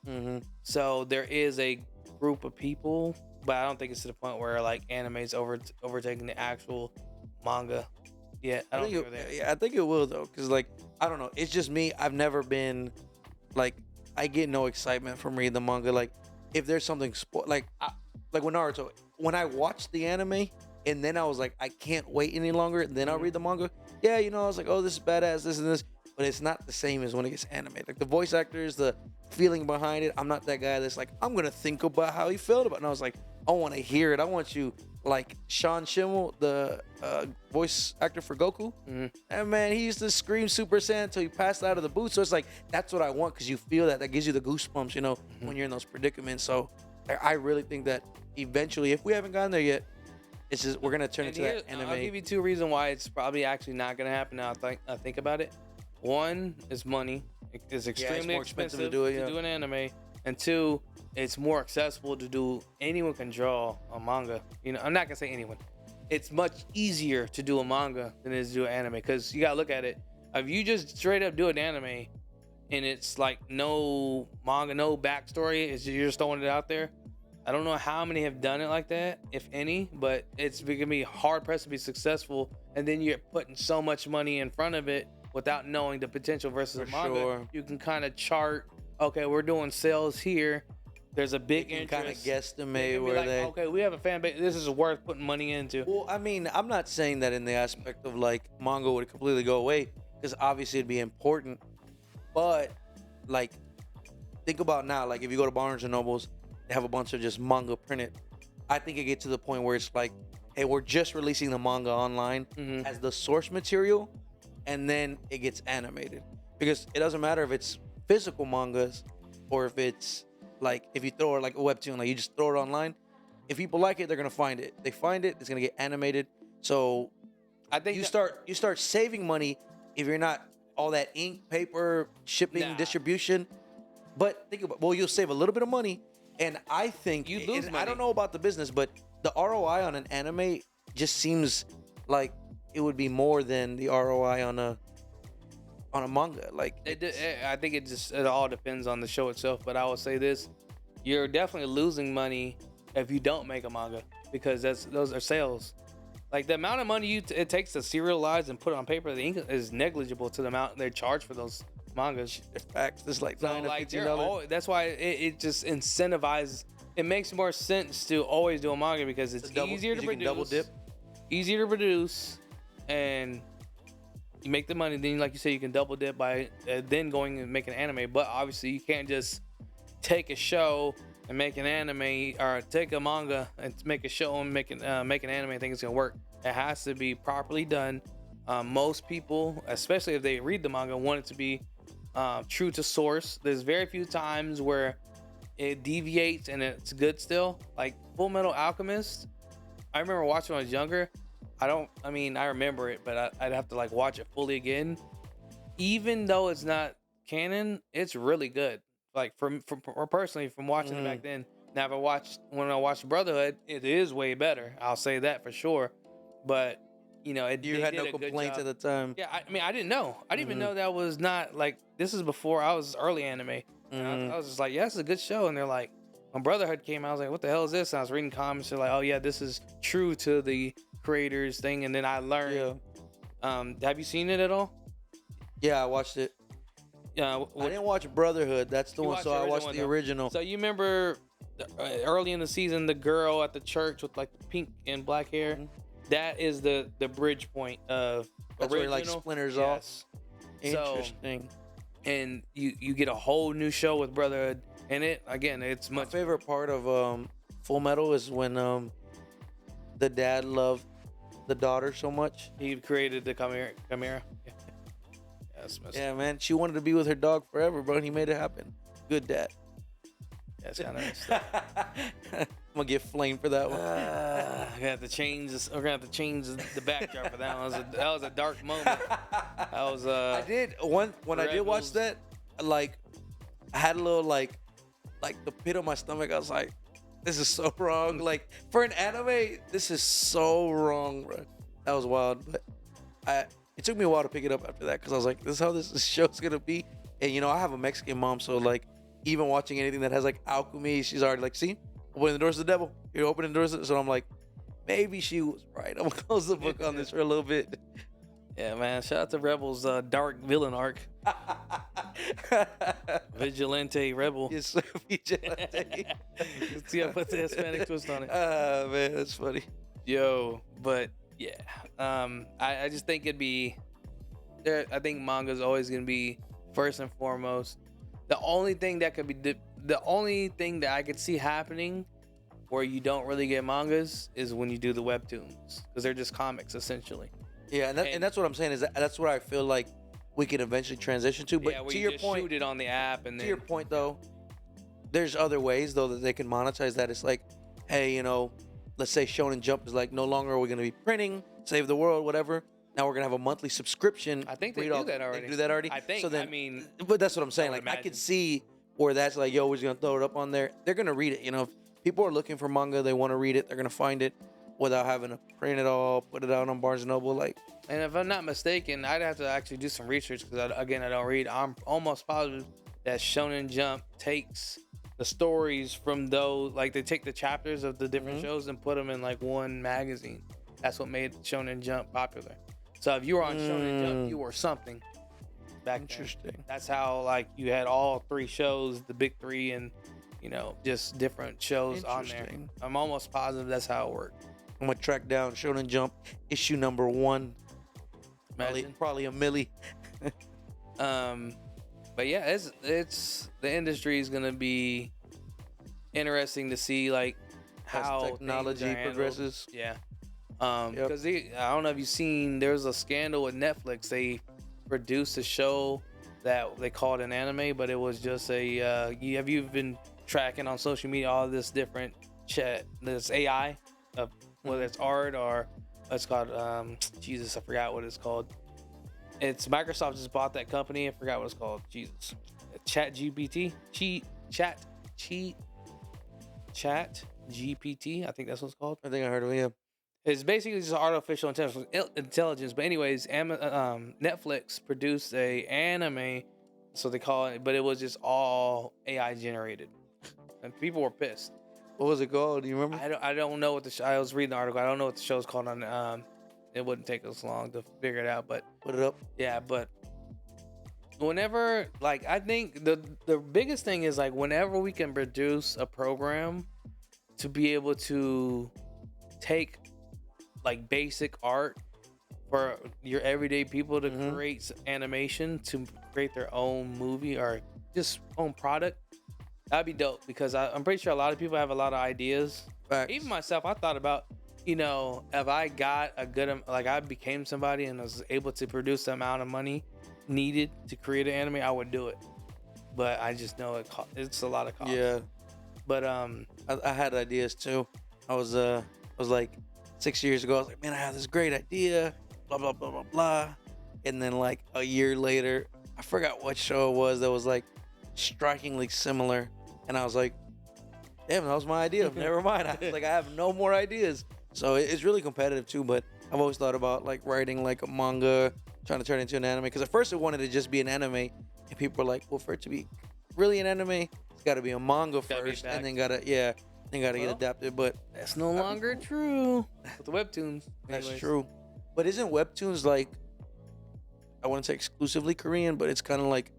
So there is a group of people, but I don't think it's to the point where like anime's overtaking the actual manga yet. I think it will though, because like I don't know, it's just me. I've never been like, I get no excitement from reading the manga. Like if there's something like with Naruto, when I watched the anime and then I was like, I can't wait any longer, and then I'll read the manga. Yeah, I was like, oh, this is badass, this and this, but it's not the same as when it gets animated. Like the voice actors, the feeling behind it. I'm not that guy that's like, I'm gonna think about how he felt about it. And I was like, I want to hear it. I want you, like Sean Schimmel, the voice actor for Goku. And man, he used to scream Super Saiyan until he passed out of the boot. So it's like, that's what I want, because you feel that gives you the goosebumps, when you're in those predicaments. So I really think that eventually, if we haven't gotten there yet, it's just we're gonna turn into that anime. I'll give you 2 reasons why it's probably actually not gonna happen. Now I think about it. 1 is money. It's extremely expensive to do an anime, and 2, it's more accessible to do. Anyone can draw a manga. I'm not gonna say anyone. It's much easier to do a manga than it is to do an anime, because you gotta look at it. If you just straight up do an anime, and it's like no manga, no backstory, you're just throwing it out there. I don't know how many have done it like that, if any, but it's gonna be hard pressed to be successful. And then you're putting so much money in front of it without knowing the potential versus a manga. Sure. You can kind of chart, okay, we're doing sales here. There's a big interest. Kind of guesstimate where okay, we have a fan base. This is worth putting money into. Well, I mean, I'm not saying that in the aspect of like manga would completely go away, because obviously it'd be important. But like, think about now, like if you go to Barnes and Nobles, they have a bunch of just manga printed. I think it gets to the point where it's like, hey, we're just releasing the manga online as the source material, and then it gets animated. Because it doesn't matter if it's physical mangas or if it's like, if you throw it like a webtoon, like you just throw it online. If people like it, they're gonna find it. They find it, it's gonna get animated. So I think you start saving money if you're not all that ink, paper, shipping, distribution. But think about, well, you'll save a little bit of money. And I think you lose money. I don't know about the business, but the ROI on an anime just seems like it would be more than the ROI on a manga. Like I think it all depends on the show itself. But I will say this: you're definitely losing money if you don't make a manga, because those are sales. Like the amount of money it takes to serialize and put it on paper, the ink is negligible to the amount they charge for those mangas. Facts. It's like $9 or $15. That's why it just incentivizes. It makes more sense to always do a manga, because it's easier to produce. Double dip. Easier to produce, and you make the money. Then, like you say, you can double dip by then going and making an anime. But obviously, you can't just take a show and make an anime, or take a manga and make a show and make an anime and think it's gonna work. It has to be properly done. Most people, especially if they read the manga, want it to be true to source. There's very few times where it deviates and it's good still. Like Full Metal Alchemist, I remember watching when I was younger. I remember it, but I'd have to like watch it fully again. Even though it's not canon, it's really good. Like from personally, from watching it back then. Now, when I watched Brotherhood, it is way better. I'll say that for sure. But you had no complaints at the time. Yeah, I didn't know. I didn't even know that was not like, this is before I was early anime. I was just like, yeah, it's a good show. And they're like, when Brotherhood came out, I was like, what the hell is this? And I was reading comments. They're like, oh yeah, this is true to the creators thing. And then I learned. Yeah. Have you seen it at all? Yeah, I watched it. I didn't watch Brotherhood. That's the one. So I watched the original. So you remember early in the season, the girl at the church with like the pink and black hair? That is the bridge point of that's original. Where it like splinters off. Interesting. So, and you get a whole new show with Brotherhood, and it's my favorite part of Full Metal is when the dad loved the daughter so much. He created the Chimera. Yeah, man. She wanted to be with her dog forever, bro, and he made it happen. Good dad. That's kind of gonna get flamed for that one. We're gonna have to change this. We're gonna have to change the backdrop for that one. That was a dark moment. That was I did when I did watch that, like I had a little like the pit of my stomach. I was like, this is so wrong. Like for an anime, this is so wrong, bro. That was wild. But it took me a while to pick it up after that because I was like, this is how this show's gonna be. And you know, I have a Mexican mom, so like even watching anything that has like alchemy, she's already like, see, opening the doors to the devil. You're opening the doors. So I'm like, maybe she was right. I'm gonna close the book on this for a little bit. Yeah, man. Shout out to Rebel's dark villain arc. Vigilante Rebel. Yes, sir, Vigilante. See, I put the Hispanic twist on it. Man, that's funny. Yo, but yeah, I just think it'd be there. I think manga's always gonna be first and foremost. The only thing that could be the only thing that I could see happening where you don't really get mangas is when you do the webtoons because they're just comics essentially. Yeah, and that's what I'm saying is that's what I feel like we can eventually transition to. But to your point, shoot it on the app and to your point though, there's other ways though that they can monetize that. It's like, hey, you know, let's say Shonen Jump is like no longer are we going to be printing, save the world, whatever. Now we're gonna have a monthly subscription. I think they do that already. They do that already. I think. So then, I mean, but that's what I'm saying. Like I could see where that's like, yo, we're just gonna throw it up on there. They're gonna read it. You know, if people are looking for manga, they want to read it. They're gonna find it without having to print it all, put it out on Barnes and Noble. Like, and if I'm not mistaken, I'd have to actually do some research because I don't read. I'm almost positive that Shonen Jump takes the stories from those, like they take the chapters of the different shows and put them in like one magazine. That's what made Shonen Jump popular. So if you were on Shonen Jump, you were something. Back interesting. then. That's how like you had all three shows, the big three, and you know just different shows on there. I'm almost positive that's how it worked. I'm gonna track down Shonen Jump issue number 1. Probably a milli. But yeah, it's the industry is gonna be interesting to see like how technology progresses. Yeah. Because I don't know if you've seen, there's a scandal with Netflix. They produced a show that they called an anime, but it was just a. Have you been tracking on social media all this different chat, this AI, whether it's art or it's called Jesus, I forgot what it's called. It's Microsoft just bought that company. I forgot what it's called. Jesus, Chat GPT, Chat GPT. I think that's what it's called. I think I heard of it. Yeah. It's basically just artificial intelligence. But anyways, Netflix produced a anime, so they call it, but it was just all AI generated, and people were pissed. What was it called? Do you remember? I don't know what I was reading the article. I don't know what the show's called on. It wouldn't take us long to figure it out, but put it up. Yeah, but whenever, like, I think the biggest thing is like whenever we can produce a program to be able to take like basic art for your everyday people to create animation to create their own movie or just own product, that'd be dope because I'm pretty sure a lot of people have a lot of ideas. Facts. Even myself, I thought about, you know, if I got a good, like I became somebody and was able to produce the amount of money needed to create an anime, I would do it. But I just know it's a lot of cost. Yeah. But I had ideas too. I was like 6 years ago. I was like, man, I have this great idea. Blah blah blah blah blah. And then like a year later, I forgot what show it was that was like strikingly similar. And I was like, damn, that was my idea. Never mind. I was like, I have no more ideas. So it's really competitive too. But I've always thought about like writing like a manga, trying to turn it into an anime. Because at first I wanted to just be an anime, and people were like, well, for it to be really an anime, it's got to be a manga first, and then gotta get adapted. But that's no longer true with the webtoons. That's true. But isn't webtoons like, I wouldn't say exclusively Korean, but it's kind of like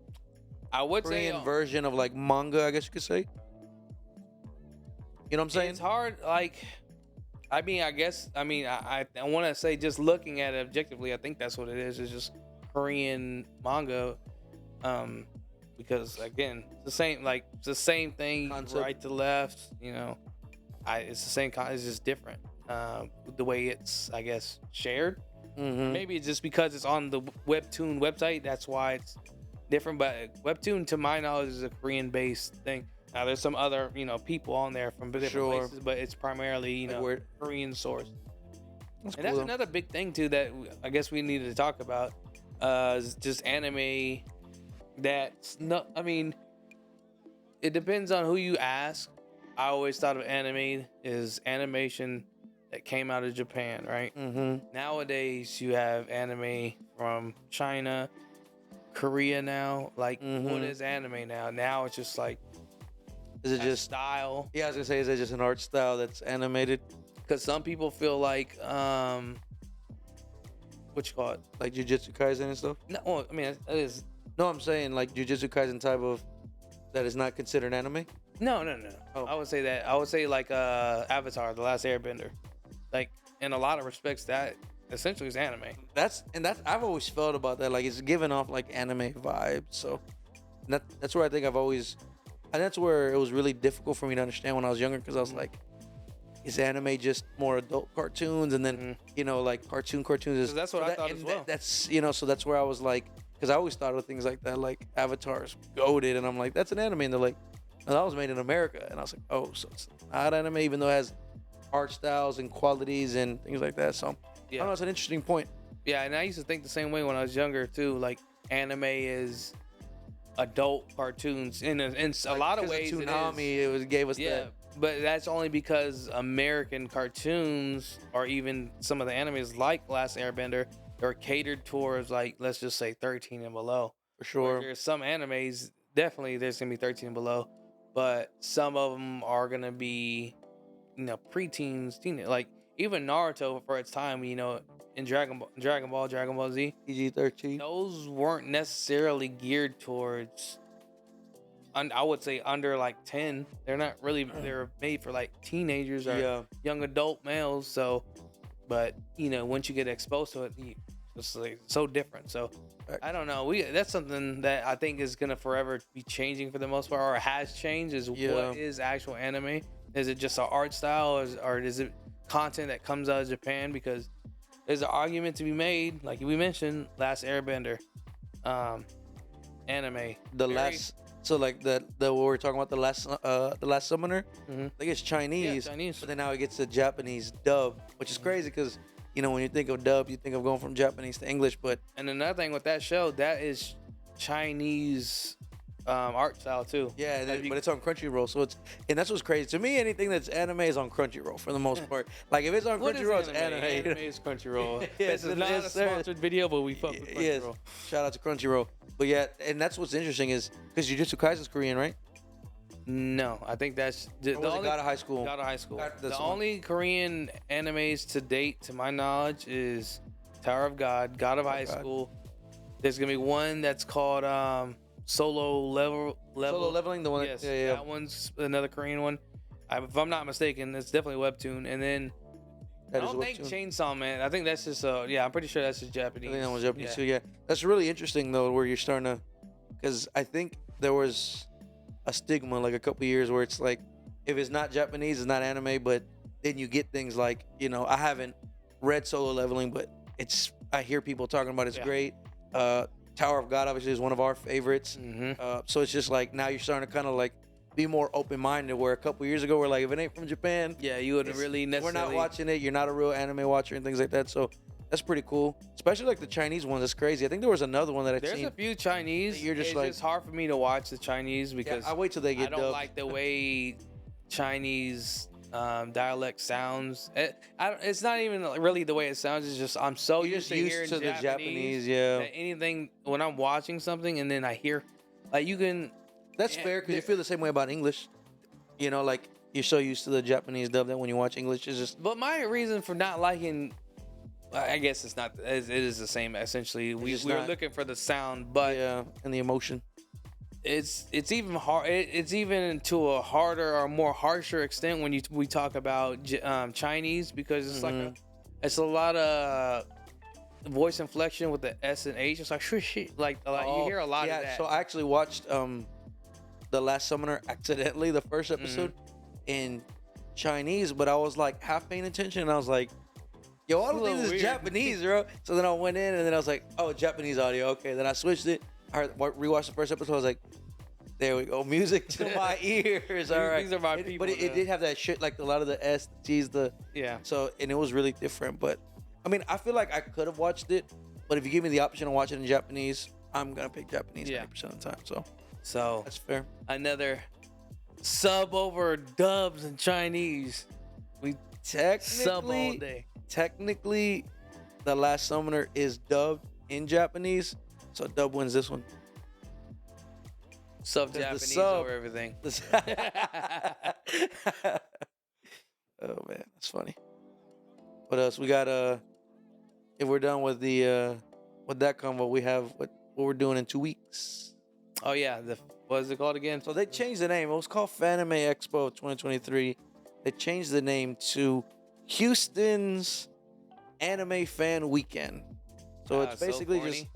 I would Korean say version of like manga, I guess you could say. You know what I'm saying? It's hard. Like, I mean, I want to say just looking at it objectively, I think that's what it is. It's just Korean manga, because again, it's the same thing, concept. Right to left. You know, it's the same. It's just different. The way it's, I guess, shared. Maybe it's just because it's on the webtoon website. That's why it's different. But webtoon, to my knowledge, is a Korean-based thing. Now there's some other, people on there from different Sure. places, but it's primarily, Korean source. That's And cool, that's though. another big thing too that I guess we needed to talk about. Is just anime that's not. I mean, it depends on who you ask. I always thought of anime as animation that came out of Japan, right? Mm-hmm. Nowadays, you have anime from China, Korea now. Like, what is anime now? Now it's just like Is it a just style. Yeah, I was gonna say, is it just an art style that's animated, Because some people feel like, what you call it? like Jujutsu Kaisen and stuff? No, well, I mean, it is. No, I'm saying like Jujutsu Kaisen type of that is not considered anime. No. Oh. I would say that. I would say like Avatar, The Last Airbender. Like, in a lot of respects, that essentially is anime. That's I've always felt about that. Like it's giving off like anime vibes. So that's where I think I've always, and that's where it was really difficult for me to understand when I was younger, because I was like, is anime just more adult cartoons? And then like cartoons is 'Cause that's what I thought as well. That's so that's where I was like, because I always thought of things like that, like Avatar's goated, and I'm like, that's an anime, and they're like, no, that was made in America, and I was like, oh, so it's not anime, even though it has art styles and qualities and things like that. So I don't know, it's an interesting point. Yeah, and I used to think the same way when I was younger too. Like, anime is adult cartoons in a lot of ways. It gave us that. But that's only because American cartoons, or even some of the animes like Last Airbender, are catered towards, like, let's just say 13 and below. For sure. There's some animes, definitely there's gonna be 13 and below, but some of them are gonna be, preteens, teen, like even Naruto for its time, in Dragon Ball Z, PG-13. those weren't necessarily geared towards, I would say, under like 10. They're not really. They're made for like teenagers or young adult males. So, but once you get exposed to it, it's like so different. So, I don't know. That's something that I think is gonna forever be changing for the most part, or has changed. Is what is actual anime? Is it just an art style, or is it content that comes out of Japan? Because there's an argument to be made, like we mentioned, Last Airbender, anime. So like the what we're talking about, the last summoner, I think it's Chinese. Yeah, Chinese. But then now it gets the Japanese dub, which is crazy because when you think of dub, you think of going from Japanese to English. But and another thing with that show, that is Chinese art style too. Yeah, but it's on Crunchyroll, so that's what's crazy to me. Anything that's anime is on Crunchyroll for the most part. Like if it's on Crunchyroll, it's anime. Anime is Crunchyroll. Yes, this is not a sponsored video, but we fuck with Crunchyroll. Yes. Shout out to Crunchyroll. But yeah, and that's what's interesting is because Jujutsu Kaisen's Korean, right? No, I think that's the only God of High School. God of High School. The only Korean animes to date, to my knowledge, is Tower of God, God of High School. There's gonna be one that's called Solo Leveling, the one. Yes, that one's another Korean one. If I'm not mistaken, it's definitely webtoon. And then I don't think Chainsaw Man. I think that's just I'm pretty sure that's just Japanese. I think that was Japanese too. Yeah, that's really interesting though, where you're starting to, because I think there was a stigma like a couple years where it's like, if it's not Japanese, it's not anime. But then you get things like, I haven't read Solo Leveling, but I hear people talking about it's great. Tower of God obviously is one of our favorites. So it's just like now you're starting to kind of like be more open-minded, where a couple years ago we're like, if it ain't from Japan, you wouldn't really necessarily. We're not watching it. You're not a real anime watcher and things like that. So that's pretty cool, especially like the Chinese ones. That's crazy. I think there was another one that I've seen. There's a few Chinese. It's just hard for me to watch the Chinese because I wait till they get dubbed. I don't like the way Chinese dialect sounds. It's not even really the way it sounds. It's just I'm so used to hearing the Japanese. That anything when I'm watching something and then I hear, like, you can. That's fair, because you feel the same way about English. Like you're so used to the Japanese dub that when you watch English, it's just. But my reason for not liking, I guess it's not. It is the same essentially. We're looking for the sound, but and the emotion. It's even hard. It's even to a harder or more harsher extent when we talk about Chinese, because it's like it's a lot of voice inflection with the S and H. It's like shit. Like you hear a lot of that. Yeah. So I actually watched The Last Summoner accidentally, the first episode in Chinese, but I was like half paying attention, and I was like, yo, I don't think this is Japanese, bro. So then I went in, and then I was like, oh, Japanese audio. Okay. Then I switched it. I rewatched the first episode. I was like, There we go. Music to my ears. All right. These are my people. But it did have that shit, like a lot of the S, the T's, yeah. So, and it was really different. But I mean, I feel like I could have watched it, but if you give me the option to watch it in Japanese, I'm gonna pick Japanese 90% of the time. So that's fair. Another sub over dubs and Chinese. We sub all day. Technically, The Last Summoner is dubbed in Japanese, so dub wins this one. Sub Japanese over everything. Oh man, that's funny. What else? We got if we're done with the with that combo, we have what we're doing in 2 weeks. Oh yeah, what is it called again? So they changed the name. It was called Fanime Expo 2023. They changed the name to Houston's Anime Fan Weekend. So it's basically just.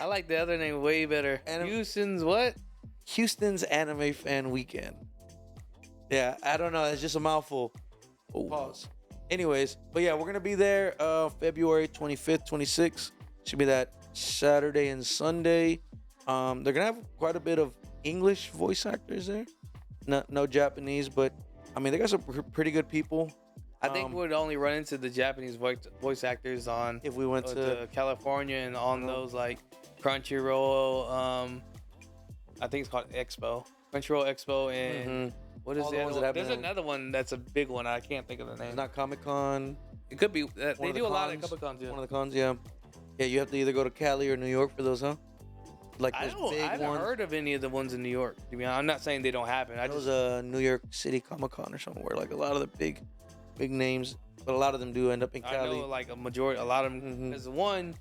I like the other name way better. Houston's what? Houston's Anime Fan Weekend. Yeah, I don't know. It's just a mouthful. Oh. Pause. Anyways, but yeah, we're gonna be there February 25th, 26th. Should be that Saturday and Sunday. They're gonna have quite a bit of English voice actors there. No Japanese, but I mean they got some pretty good people. I think we'd only run into the Japanese voice actors on if we went to California and on those like Crunchyroll. I think it's called Expo, Crunchyroll Expo, and what is the other one? There's another one that's a big one. I can't think of the name. It's not Comic-Con. It could be. They do a lot of Comic-Cons. Yeah. One of the cons, yeah. Yeah, you have to either go to Cali or New York for those, huh? Like those big I haven't heard of any of the ones in New York. To be honest, I'm not saying they don't happen. It was a New York City Comic-Con or something where like a lot of the big names, but a lot of them do end up in Cali. I know like a lot of them. There's one.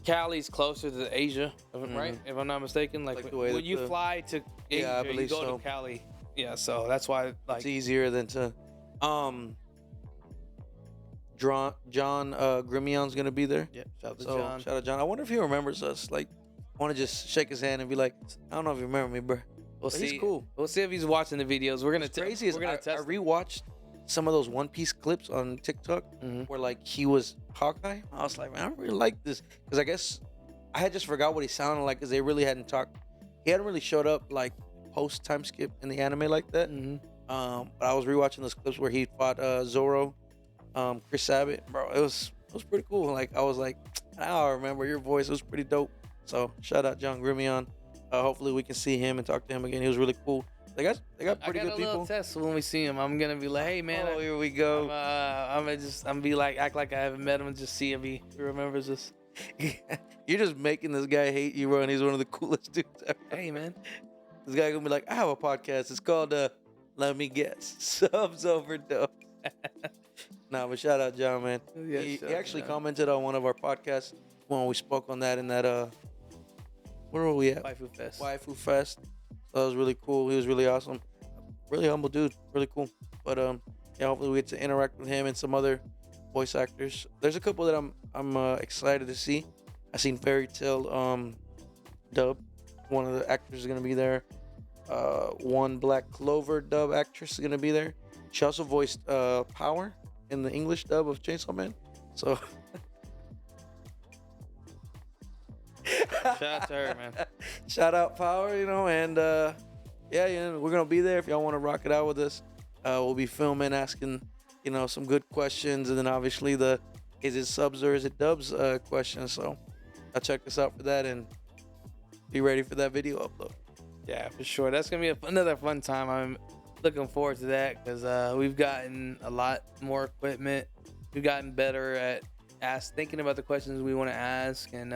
Cali's closer to Asia, right? If I'm not mistaken, like when you fly to Asia, I believe you go to Cali. Yeah, so that's why like it's easier than to. John Grimion's gonna be there. Yeah, shout out to John. Shout out John. I wonder if he remembers us. Like, I want to just shake his hand and be like, I don't know if you remember me, bro. We'll see. He's cool. We'll see if he's watching the videos. We're gonna crazy. I rewatched some of those One Piece clips on TikTok where like he was Hawkeye. I was like, man, I really like this because I guess I had just forgot what he sounded like because they really hadn't talked. He hadn't really showed up like post time skip in the anime like that. But I was rewatching those clips where he fought Zoro, Chris Sabat. Bro, it was pretty cool. Like I was like, I remember your voice. It was pretty dope. So shout out John Grimion. Hopefully we can see him and talk to him again. He was really cool. They got pretty good people. I got a little test when we see him. I'm gonna be like, hey man. Oh, here we go. I'm gonna be like, act like I haven't met him and just see if he remembers us. You're just making this guy hate you, bro, and he's one of the coolest dudes ever. Hey man. This guy gonna be like, I have a podcast. It's called Let Me Guess. Subs Overdose. Nah, but shout out John, man. Yeah, he actually commented on one of our podcasts when we spoke on that in that where were we at? Waifu Fest. So that was really cool. He was really awesome. Really humble dude. Really cool. But yeah, hopefully we get to interact with him and some other voice actors. There's a couple that I'm excited to see. I seen Fairy Tail dub. One of the actors is gonna be there. One Black Clover dub actress is gonna be there. She also voiced Power in the English dub of Chainsaw Man. So shout out to her, man. Shout out Power, and yeah, we're gonna be there if y'all want to rock it out with us. We'll be filming, asking some good questions, and then obviously the is it subs or is it dubs question. So I'll check us out for that and be ready for that video upload. Yeah, for sure. That's gonna be another fun time. I'm looking forward to that because we've gotten a lot more equipment. We've gotten better at thinking about the questions we want to ask, and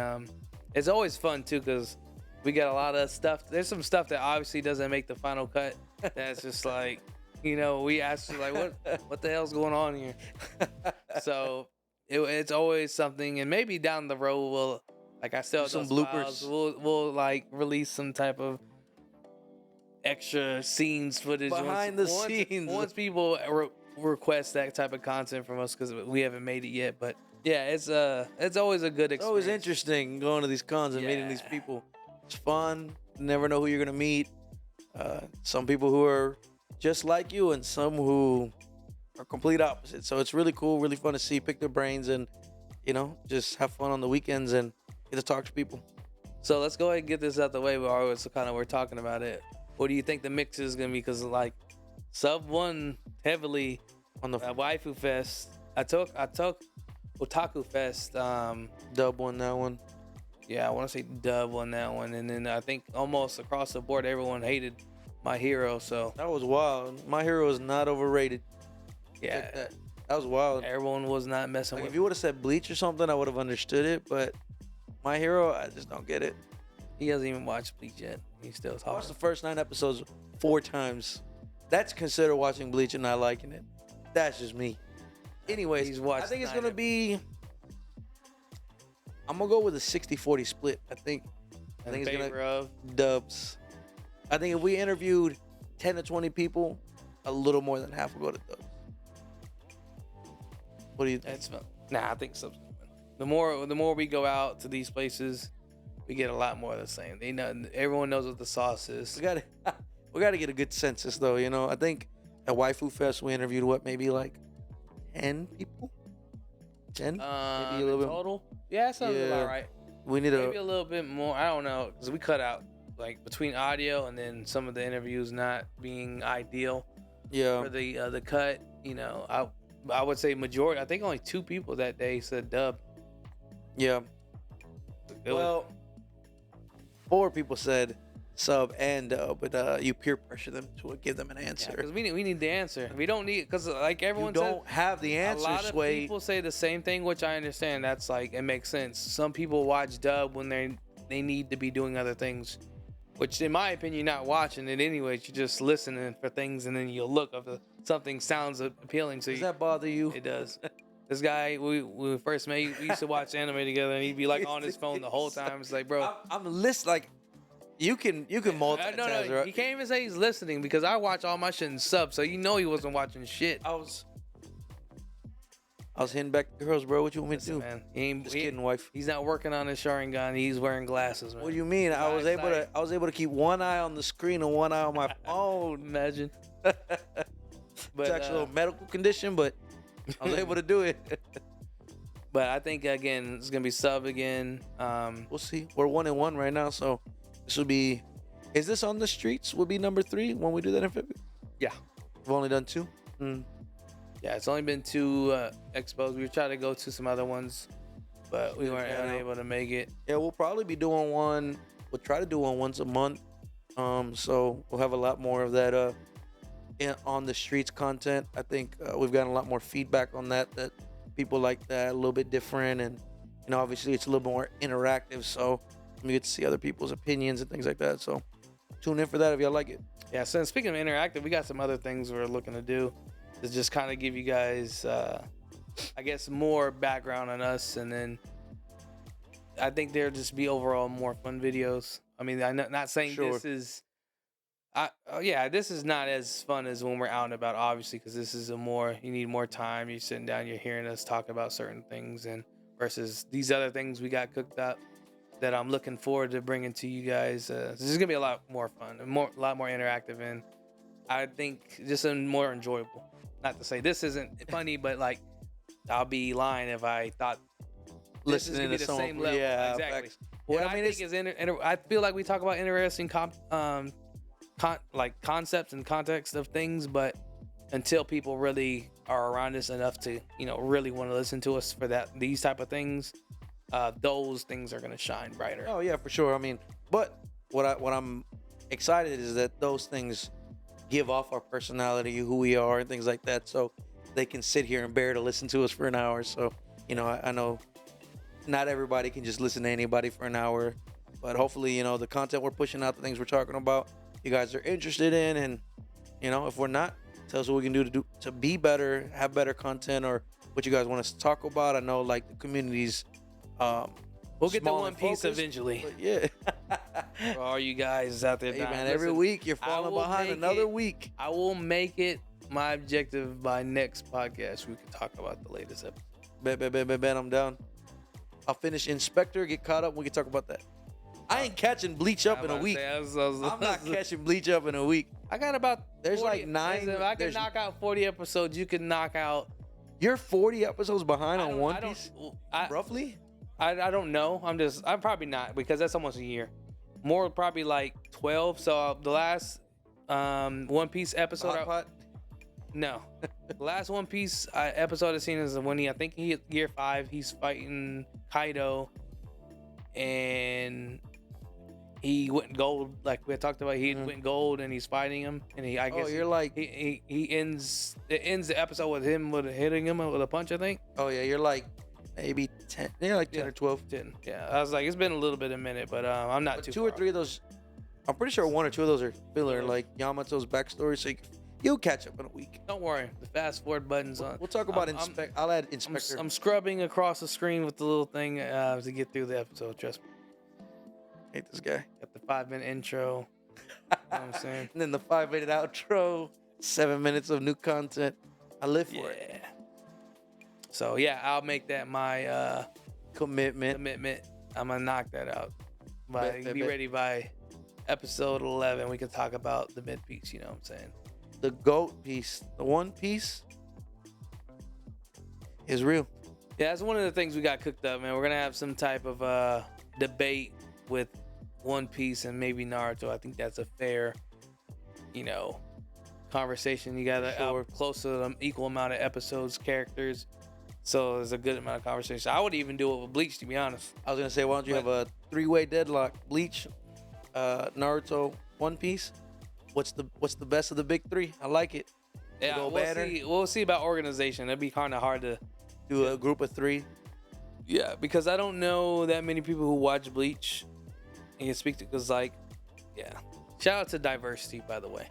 it's always fun too because we got a lot of stuff. There's some stuff that obviously doesn't make the final cut. That's just like, we ask like, what the hell's going on here? So it's always something, and maybe down the road we'll, like I said, some bloopers. We'll like release some type of extra scenes footage behind the scenes once people request that type of content from us because we haven't made it yet. But yeah, it's always a good experience. It's always interesting going to these cons and meeting these people. It's fun. You never know who you're gonna meet. Some people who are just like you and some who are complete opposites. So it's really cool, really fun to see, pick their brains, and just have fun on the weekends and get to talk to people. So let's go ahead and get this out the way. We're talking about it. What do you think the mix is gonna be? Because like Sub won heavily On the Waifu Fest. I took Otaku Fest. Dub won that one. Yeah, I want to say Dub won that one, and then I think almost across the board everyone hated My Hero. So That was wild. My Hero is not overrated. yeah, Check that. That was wild. everyone was not messing Like with. if you would have said Bleach or something, I would have understood it. But My Hero, I just don't get it. He hasn't even watched Bleach yet. He's still I watched talking. the first 9 episodes 4 times. That's considered watching Bleach and not liking it. That's just me. Anyways, He's watched I think it's 9 gonna be. I'm gonna go with a 60-40 split. I think In it's favor gonna of Dubs. I think if we interviewed 10 to 20 people, a little more than half will go to Dubs. What do you think? that's fun. Nah, I think Sub's gonna win. The more we go out to these places, we get a lot more of the same. They know everyone knows what the sauce is. We gotta get a good census though. You know, I think at Waifu Fest we interviewed maybe like 10 people. 10, maybe a little bit. total. Yeah, that sounds about right. We need Maybe a little bit more. I don't know, because we cut out like between audio and then some of the interviews not being ideal for the cut. You know, I would say majority. I think only 2 people that day said Dub. Yeah. It was- Well, 4 people said Sub and Dub, but you peer pressure them to give them an answer. because we need the answer. We don't need, because like You everyone says, don't have the answer, a lot of Sway. people say the same thing, which I understand. That's like, it makes sense. Some people watch Dub when they need to be doing other things, which in my opinion, you're not watching it anyways. You're just listening for things, and then you'll look if something sounds appealing to Does you. that bother you? It does. This guy, when we first met, we used to watch anime together, and he'd be like on his phone the whole time. It's like, bro, I'm listening. Like you can multitask, no. right? He can't even say he's listening because I watch all my shit in sub, so you know he wasn't watching shit. I was hitting back the girls, bro. What you want me to do? Man, he ain't, Just kidding, wife. He's not working on his Sharingan. He's wearing glasses, man. What do you mean? I was able to keep one eye on the screen and one eye on my phone. Imagine. It's actually a medical condition, but I was able to do it. But I think again, it's gonna be sub again. We'll see. We're 1-1 right now, so this will be. Is this on the streets? Will be number 3 when we do that in February. Yeah. We've only done 2. Yeah, it's only been 2 expos. We tried to go to some other ones, but we weren't Yeah. able to make it. Yeah, we'll probably be doing one. We'll try to do one once a month. So we'll have a lot more of that on the streets content. I think we've gotten a lot more feedback on that people like that a little bit different, and obviously it's a little more interactive. So we get to see other people's opinions and things like that. So tune in for that if y'all like it. Yeah. So speaking of interactive, we got some other things we're looking to do to just kind of give you guys, I guess, more background on us, and then I think there'll just be overall more fun videos. I mean, I'm not saying Sure. this is. This is not as fun as when we're out and about, obviously, because this is you need more time. You're sitting down, you're hearing us talk about certain things, and versus these other things we got cooked up that I'm looking forward to bringing to you guys. This is gonna be a lot more fun, and a lot more interactive, and I think just more enjoyable. Not to say this isn't funny, but like I'll be lying if I thought this is gonna be the same level. Yeah, exactly. facts. What Yeah, I think is I feel like we talk about interesting concepts and context of things, but until people really are around us enough to really want to listen to us for these type of things, those things are gonna shine brighter. Oh yeah, for sure. I mean, but what I'm excited is that those things give off our personality, who we are, and things like that, so they can sit here and bear to listen to us for an hour. So I know not everybody can just listen to anybody for an hour, but hopefully the content we're pushing out, the things we're talking about, you guys are interested in, and if we're not, tell us what we can do to be better, have better content, or what you guys want us to talk about. I know like the community's We'll get to small One and Piece focused, eventually. but yeah. For all you guys out there, Hey dying, man, every listen, week you're I falling will behind make another it- week. I will make it my objective by next podcast. We can talk about the latest episode. Bet, I'm down. I'll finish Inspector, get caught up, we can talk about that. I ain't catching Bleach up in a week. I'm not catching Bleach up in a week. I got about There's 40, like 9. Listen, if I can there's- knock out 40 episodes, you can knock out. You're 40 episodes behind I on don't- One I don't- Piece, I- roughly? I don't know. I'm probably not because that's almost a year. More probably like 12. So the last One Piece episode. Hot pot? No, the last One Piece episode I've seen is when I think he hit year 5. He's fighting Kaido, and he went gold. Like we had talked about, he went gold, and he's fighting him. And I guess you're like he ends the episode with him hitting him with a punch. I think. Oh yeah, you're like maybe 10. You're like 10 or 12. 10. Yeah, I was like, it's been a little bit a minute, but I'm not too. 2 or 3 of those. I'm pretty sure 1 or 2 of those are filler, like Yamato's backstory. So you'll catch up in a week. Don't worry, the fast forward button's on. We'll talk about I'll add Inspector. I'm scrubbing across the screen with the little thing to get through the episode. Trust me. Hate this guy. Got the 5-minute intro. You know what I'm saying? And then the 5-minute outro. 7 minutes of new content. I live for it. So yeah, I'll make that my commitment. I'm gonna knock that out. Be ready by episode 11. We can talk about the mid piece. You know what I'm saying? The GOAT piece, the One Piece, is real. Yeah, that's one of the things we got cooked up, man. We're gonna have some type of debate with One Piece and maybe Naruto. I think that's a fair, conversation. You got close to the equal amount of episodes, characters, so there's a good amount of conversation. I would even do it with Bleach, to be honest. I was gonna say, why don't you have a 3-way deadlock? Bleach, Naruto, One Piece. What's the best of the big 3? I like it. Yeah, we'll see about organization. It'd be kind of hard to do a group of 3. Yeah, because I don't know that many people who watch Bleach and can speak to. Because shout out to diversity, by the way.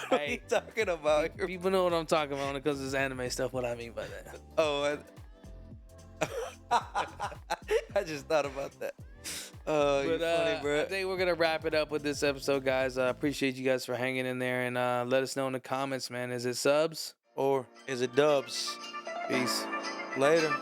What are you talking about? People know what I'm talking about when it comes to this anime stuff. What I mean by that. Oh, I just thought about that. Oh, you're funny, bro. I think we're gonna wrap it up with this episode, guys. I appreciate you guys for hanging in there, and let us know in the comments, man. Is it subs or is it dubs? Peace. Later.